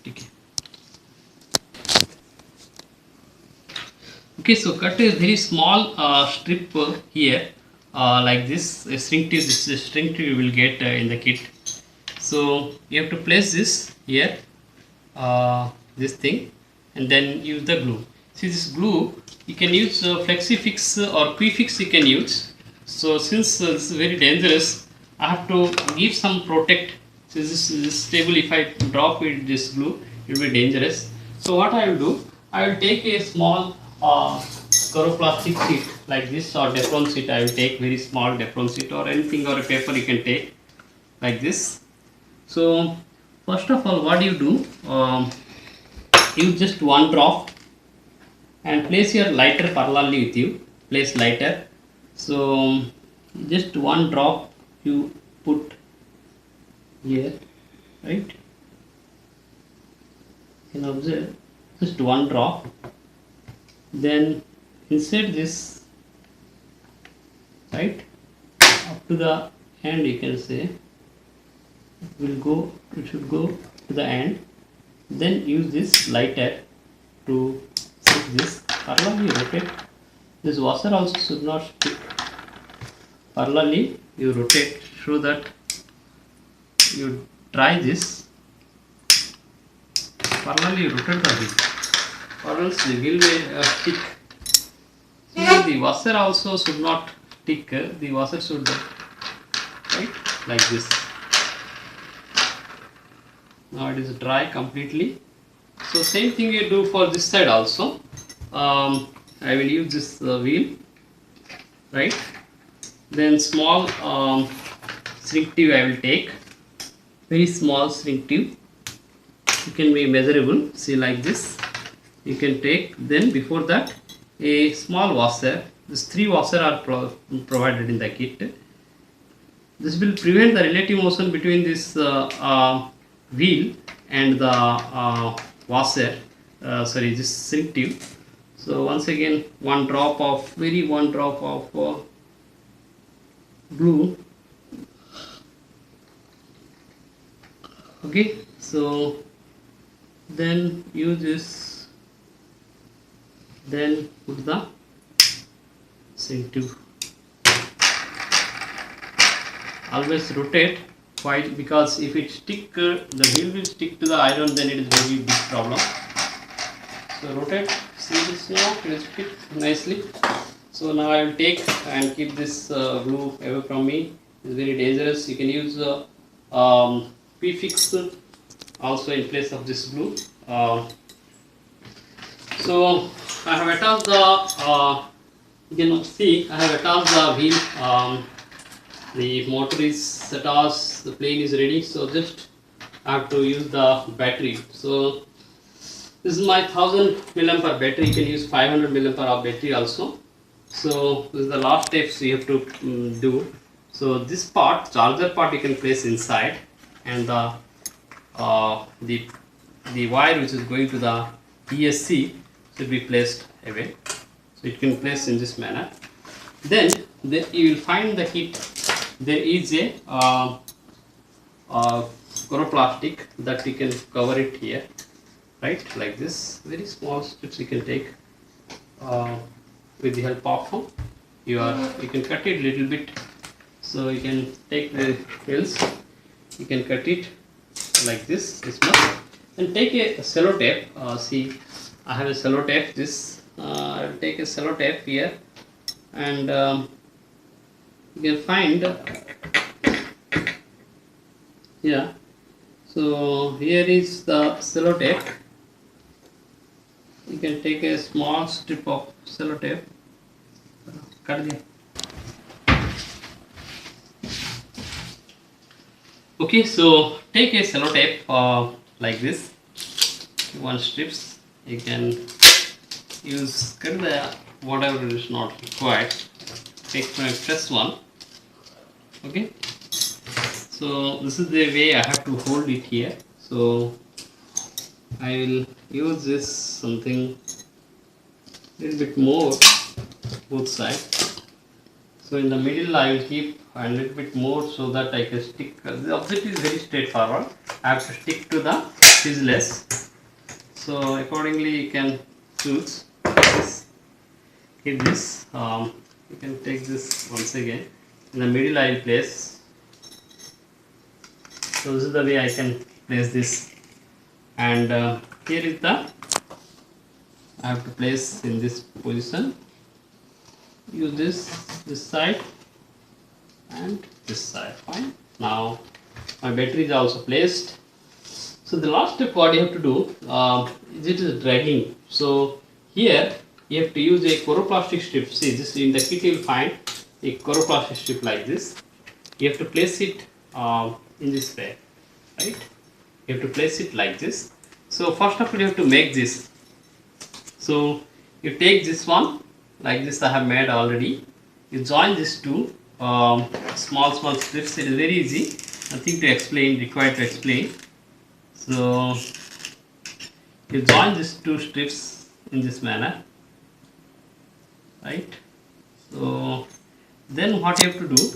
Okay, so cut a very small strip here, like this. A shrink tube. This is a shrink tube you will get in the kit. So you have to place this here, this thing, and then use the glue. See, this glue you can use Flexi-Fix or Q-Fix you can use. So since this is very dangerous, I have to give some protect. Since this table, if I drop it, this glue, it will be dangerous. So what I will do, I will take a small plastic sheet like this, or Teflon sheet. I will take very small Teflon sheet or anything, or a paper you can take like this. So first of all, what you do, use just 1 drop and place your lighter parallelly with you. Place lighter. So just 1 drop you put here, right? You can observe just 1 drop. Then insert this, right, up to the end. You can say it should go to the end. Then use this lighter to stick this. Parallelly rotate. This washer also should not stick. Parallelly you rotate so that you try this. Parallelly you rotate the wheel, or else the wheel will stick. So the washer also should not stick. The washer should, right, like this. Now it is dry completely. So same thing you do for this side also. I will use this wheel, right? Then small shrink tube I will take. Very small shrink tube. You can be measurable. See, like this. You can take. Then before that, a small washer. These 3 washer are provided in the kit. This will prevent the relative motion between this wheel and the washer. This shrink tube. So once again, 1 drop of glue. Okay, so then use this. Then put the shrink tube. Always rotate. Why? Because if it stick, the wheel will stick to the iron, then it is very big problem. So rotate. See this now, it is fit nicely. So now I will take and keep this glue away from me. It's very dangerous. You can use P-Fix also in place of this glue. So I have attached the, you can see I have attached the wheel. The motor is attached, the plane is ready. So just I have to use the battery. So this is my 1000 mAh battery. You can use 500 mAh battery also. So this is the last steps you have to do. So this part, charger part, you can place inside, and the wire which is going to the ESC should be placed away. So it can place in this manner. Then you will find the kit. There is a chloroplastic that you can cover it here, right, like this. Very small strips you can take with the help of you can cut it little bit. So you can take the pills, you can cut it like this much, and take a sellotape. See, I have a sellotape. This I will take a sellotape here, and you can find yeah. So here is the sellotape. You can take a small strip of sellotape. Cut it. Okay, so take a sellotape like this, one strips. You can use cut the whatever is not required. Take my fresh one. Okay, so this is the way I have to hold it here. So I will use this something little bit more both sides. So in the middle I will keep a little bit more so that I can stick. The object is very straightforward. I have to stick to the scissors. So accordingly you can choose this. Keep this. You can take this once again. In the middle I will place. So this is the way I can place this. And here is the. I have to place in this position. Use this side and this side. Fine. Now my battery is also placed. So the last step what you have to do it is dragging. So here you have to use a chloroplastic strip. See, this in the kit you will find a chloroplastic strip like this. You have to place it in this way, right? You have to place it like this. So first of all you have to make this. So you take this one like this. I have made already. You join these two small strips. It is very easy. Nothing to explain, required to explain. So you join these two strips in this manner, right? So then what you have to do,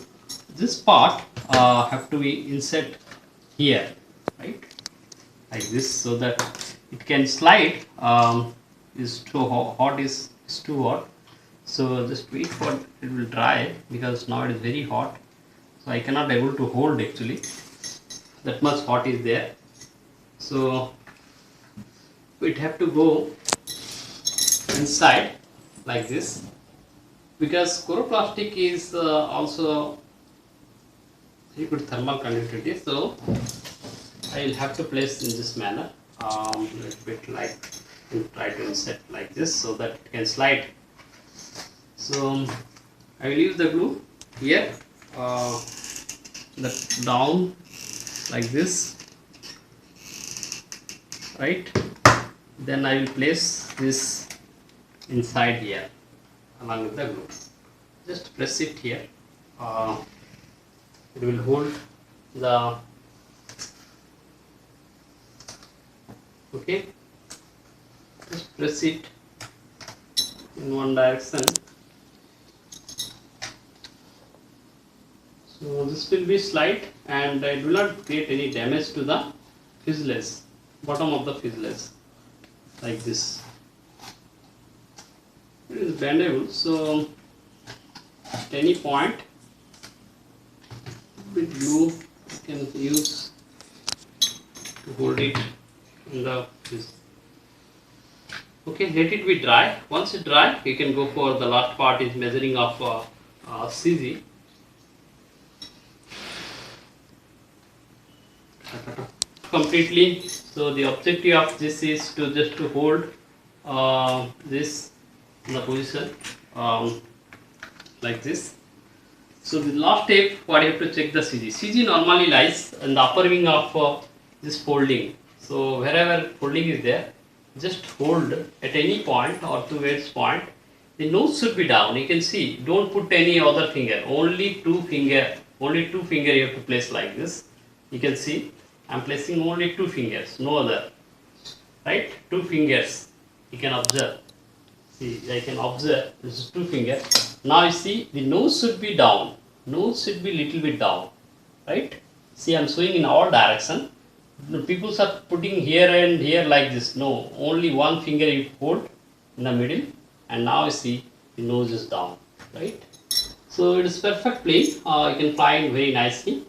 this part have to be insert here, right, like this, so that it can slide. Is too hot, is too hot. So just wait for it will dry, because now it is very hot. So I cannot able to hold actually. That much hot is there. So it have to go inside like this, because chloroplastic is also very good thermal conductivity. So I will have to place in this manner, a little bit like, and try to insert like this so that it can slide. So I will use the glue here, down like this, right? Then I will place this inside here along with the glue. Just press it here. It will hold the. Okay. Just press it in one direction. So this will be slide, and it will not create any damage to the fuselage, bottom of the fuselage, like this. It is bendable, so at any point with glue you can use to hold it in the fuselage. Okay, let it be dry. Once it dry, you can go for the last part, is measuring of CG. Completely. So the objective of this is to just to hold this in the position like this. So the last step, what you have to check the CG. CG normally lies in the upper wing of this folding. So wherever folding is there, just hold at any point or towards point. The nose should be down. You can see. Don't put any other finger. Only two finger. Only two finger you have to place like this. You can see. I am placing only two fingers. No other. Right? Two fingers. You can observe. See, I can observe. This is two fingers. Now you see the nose should be down. Nose should be little bit down. Right? See, I am showing in all direction. The people are putting here and here like this. No, only one finger you hold in the middle, and now you see the nose is down, right? So it is perfect plane. You can fly it very nicely.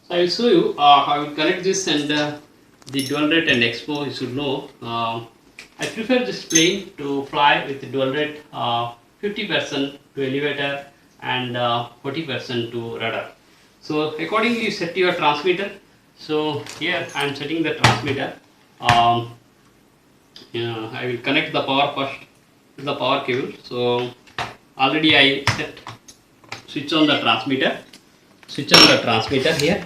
So I will show you how I will connect this and the dual rate and expo. You should know. I prefer this plane to fly with the dual rate 50% to elevator and 40% to rudder. So accordingly you set your transmitter. So here I am setting the transmitter. Yeah, I will connect the power first to the power cable. So already I set switch on the transmitter. Switch on the transmitter here.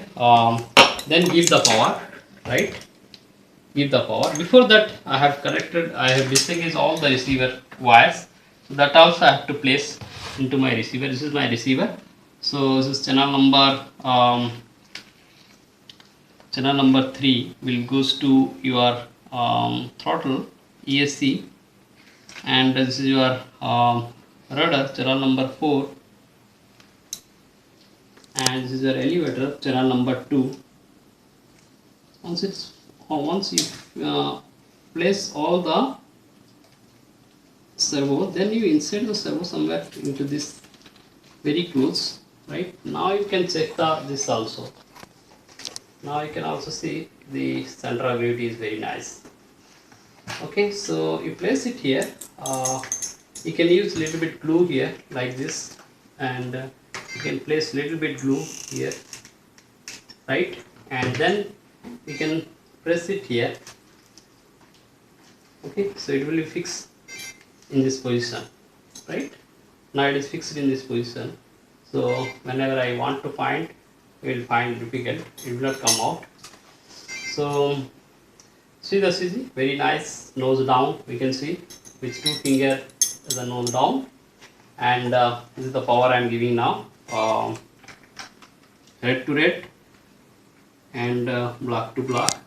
Then give the power, right? Give the power. Before that I have connected, I have disengaged all the receiver wires. So that also I have to place into my receiver. This is my receiver. So this is channel number 3 will goes to your throttle ESC, and this is your rudder channel number 4, and this is your elevator channel number 2. Once you place all the servo, then you insert the servo somewhere into this very close, right? Now you can check this also. Now you can also see the center of gravity is very nice. Okay, so you place it here. You can use little bit glue here like this, and you can place little bit glue here, right? And then you can press it here. Okay, so it will be fixed in this position, right? Now it is fixed in this position. So whenever I want to find, we will find difficult. It will not come out. So see the CG, very nice nose down. We can see with 2 fingers the nose down, and this is the power I am giving now. Red to red and black to black.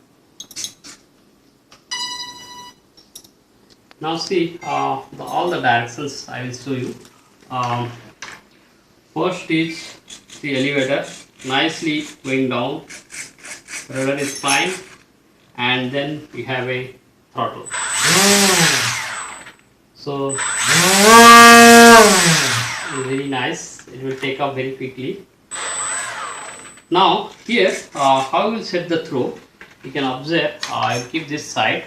Now see all the directions I will show you. First is the elevator nicely going down, rudder is fine, and then we have a throttle. So very nice, it will take off very quickly. Now here how we will set the throw, you can observe. I will keep this side.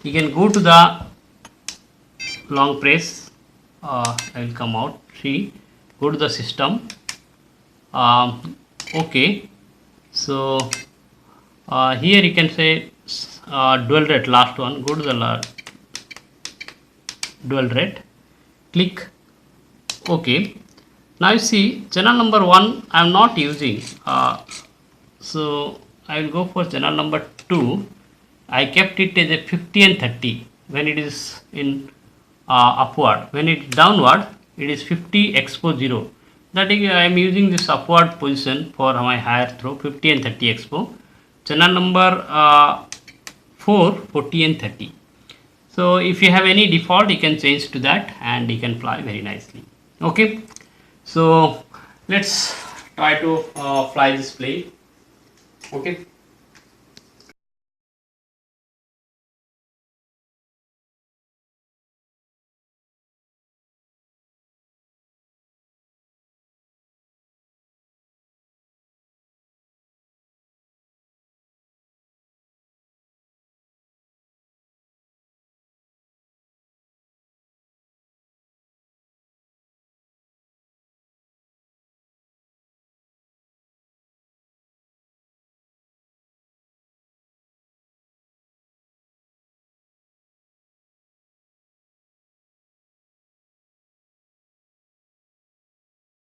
You can go to the long press. I will come out. See, go to the system. Okay, so here you can say dual rate, last one. Go to the dual rate, click OK. Now you see channel number 1 I am not using, so I will go for channel number 2. I kept it as a 50 and 30 when it is in upward. When it is downward, it is 50 expo 0. That is, I am using this upward position for my higher throw, 50 and 30 expo. Channel number 4, 40 and 30. So if you have any default, you can change to that and you can fly very nicely. Okay, so let's try to fly this plane. Okay.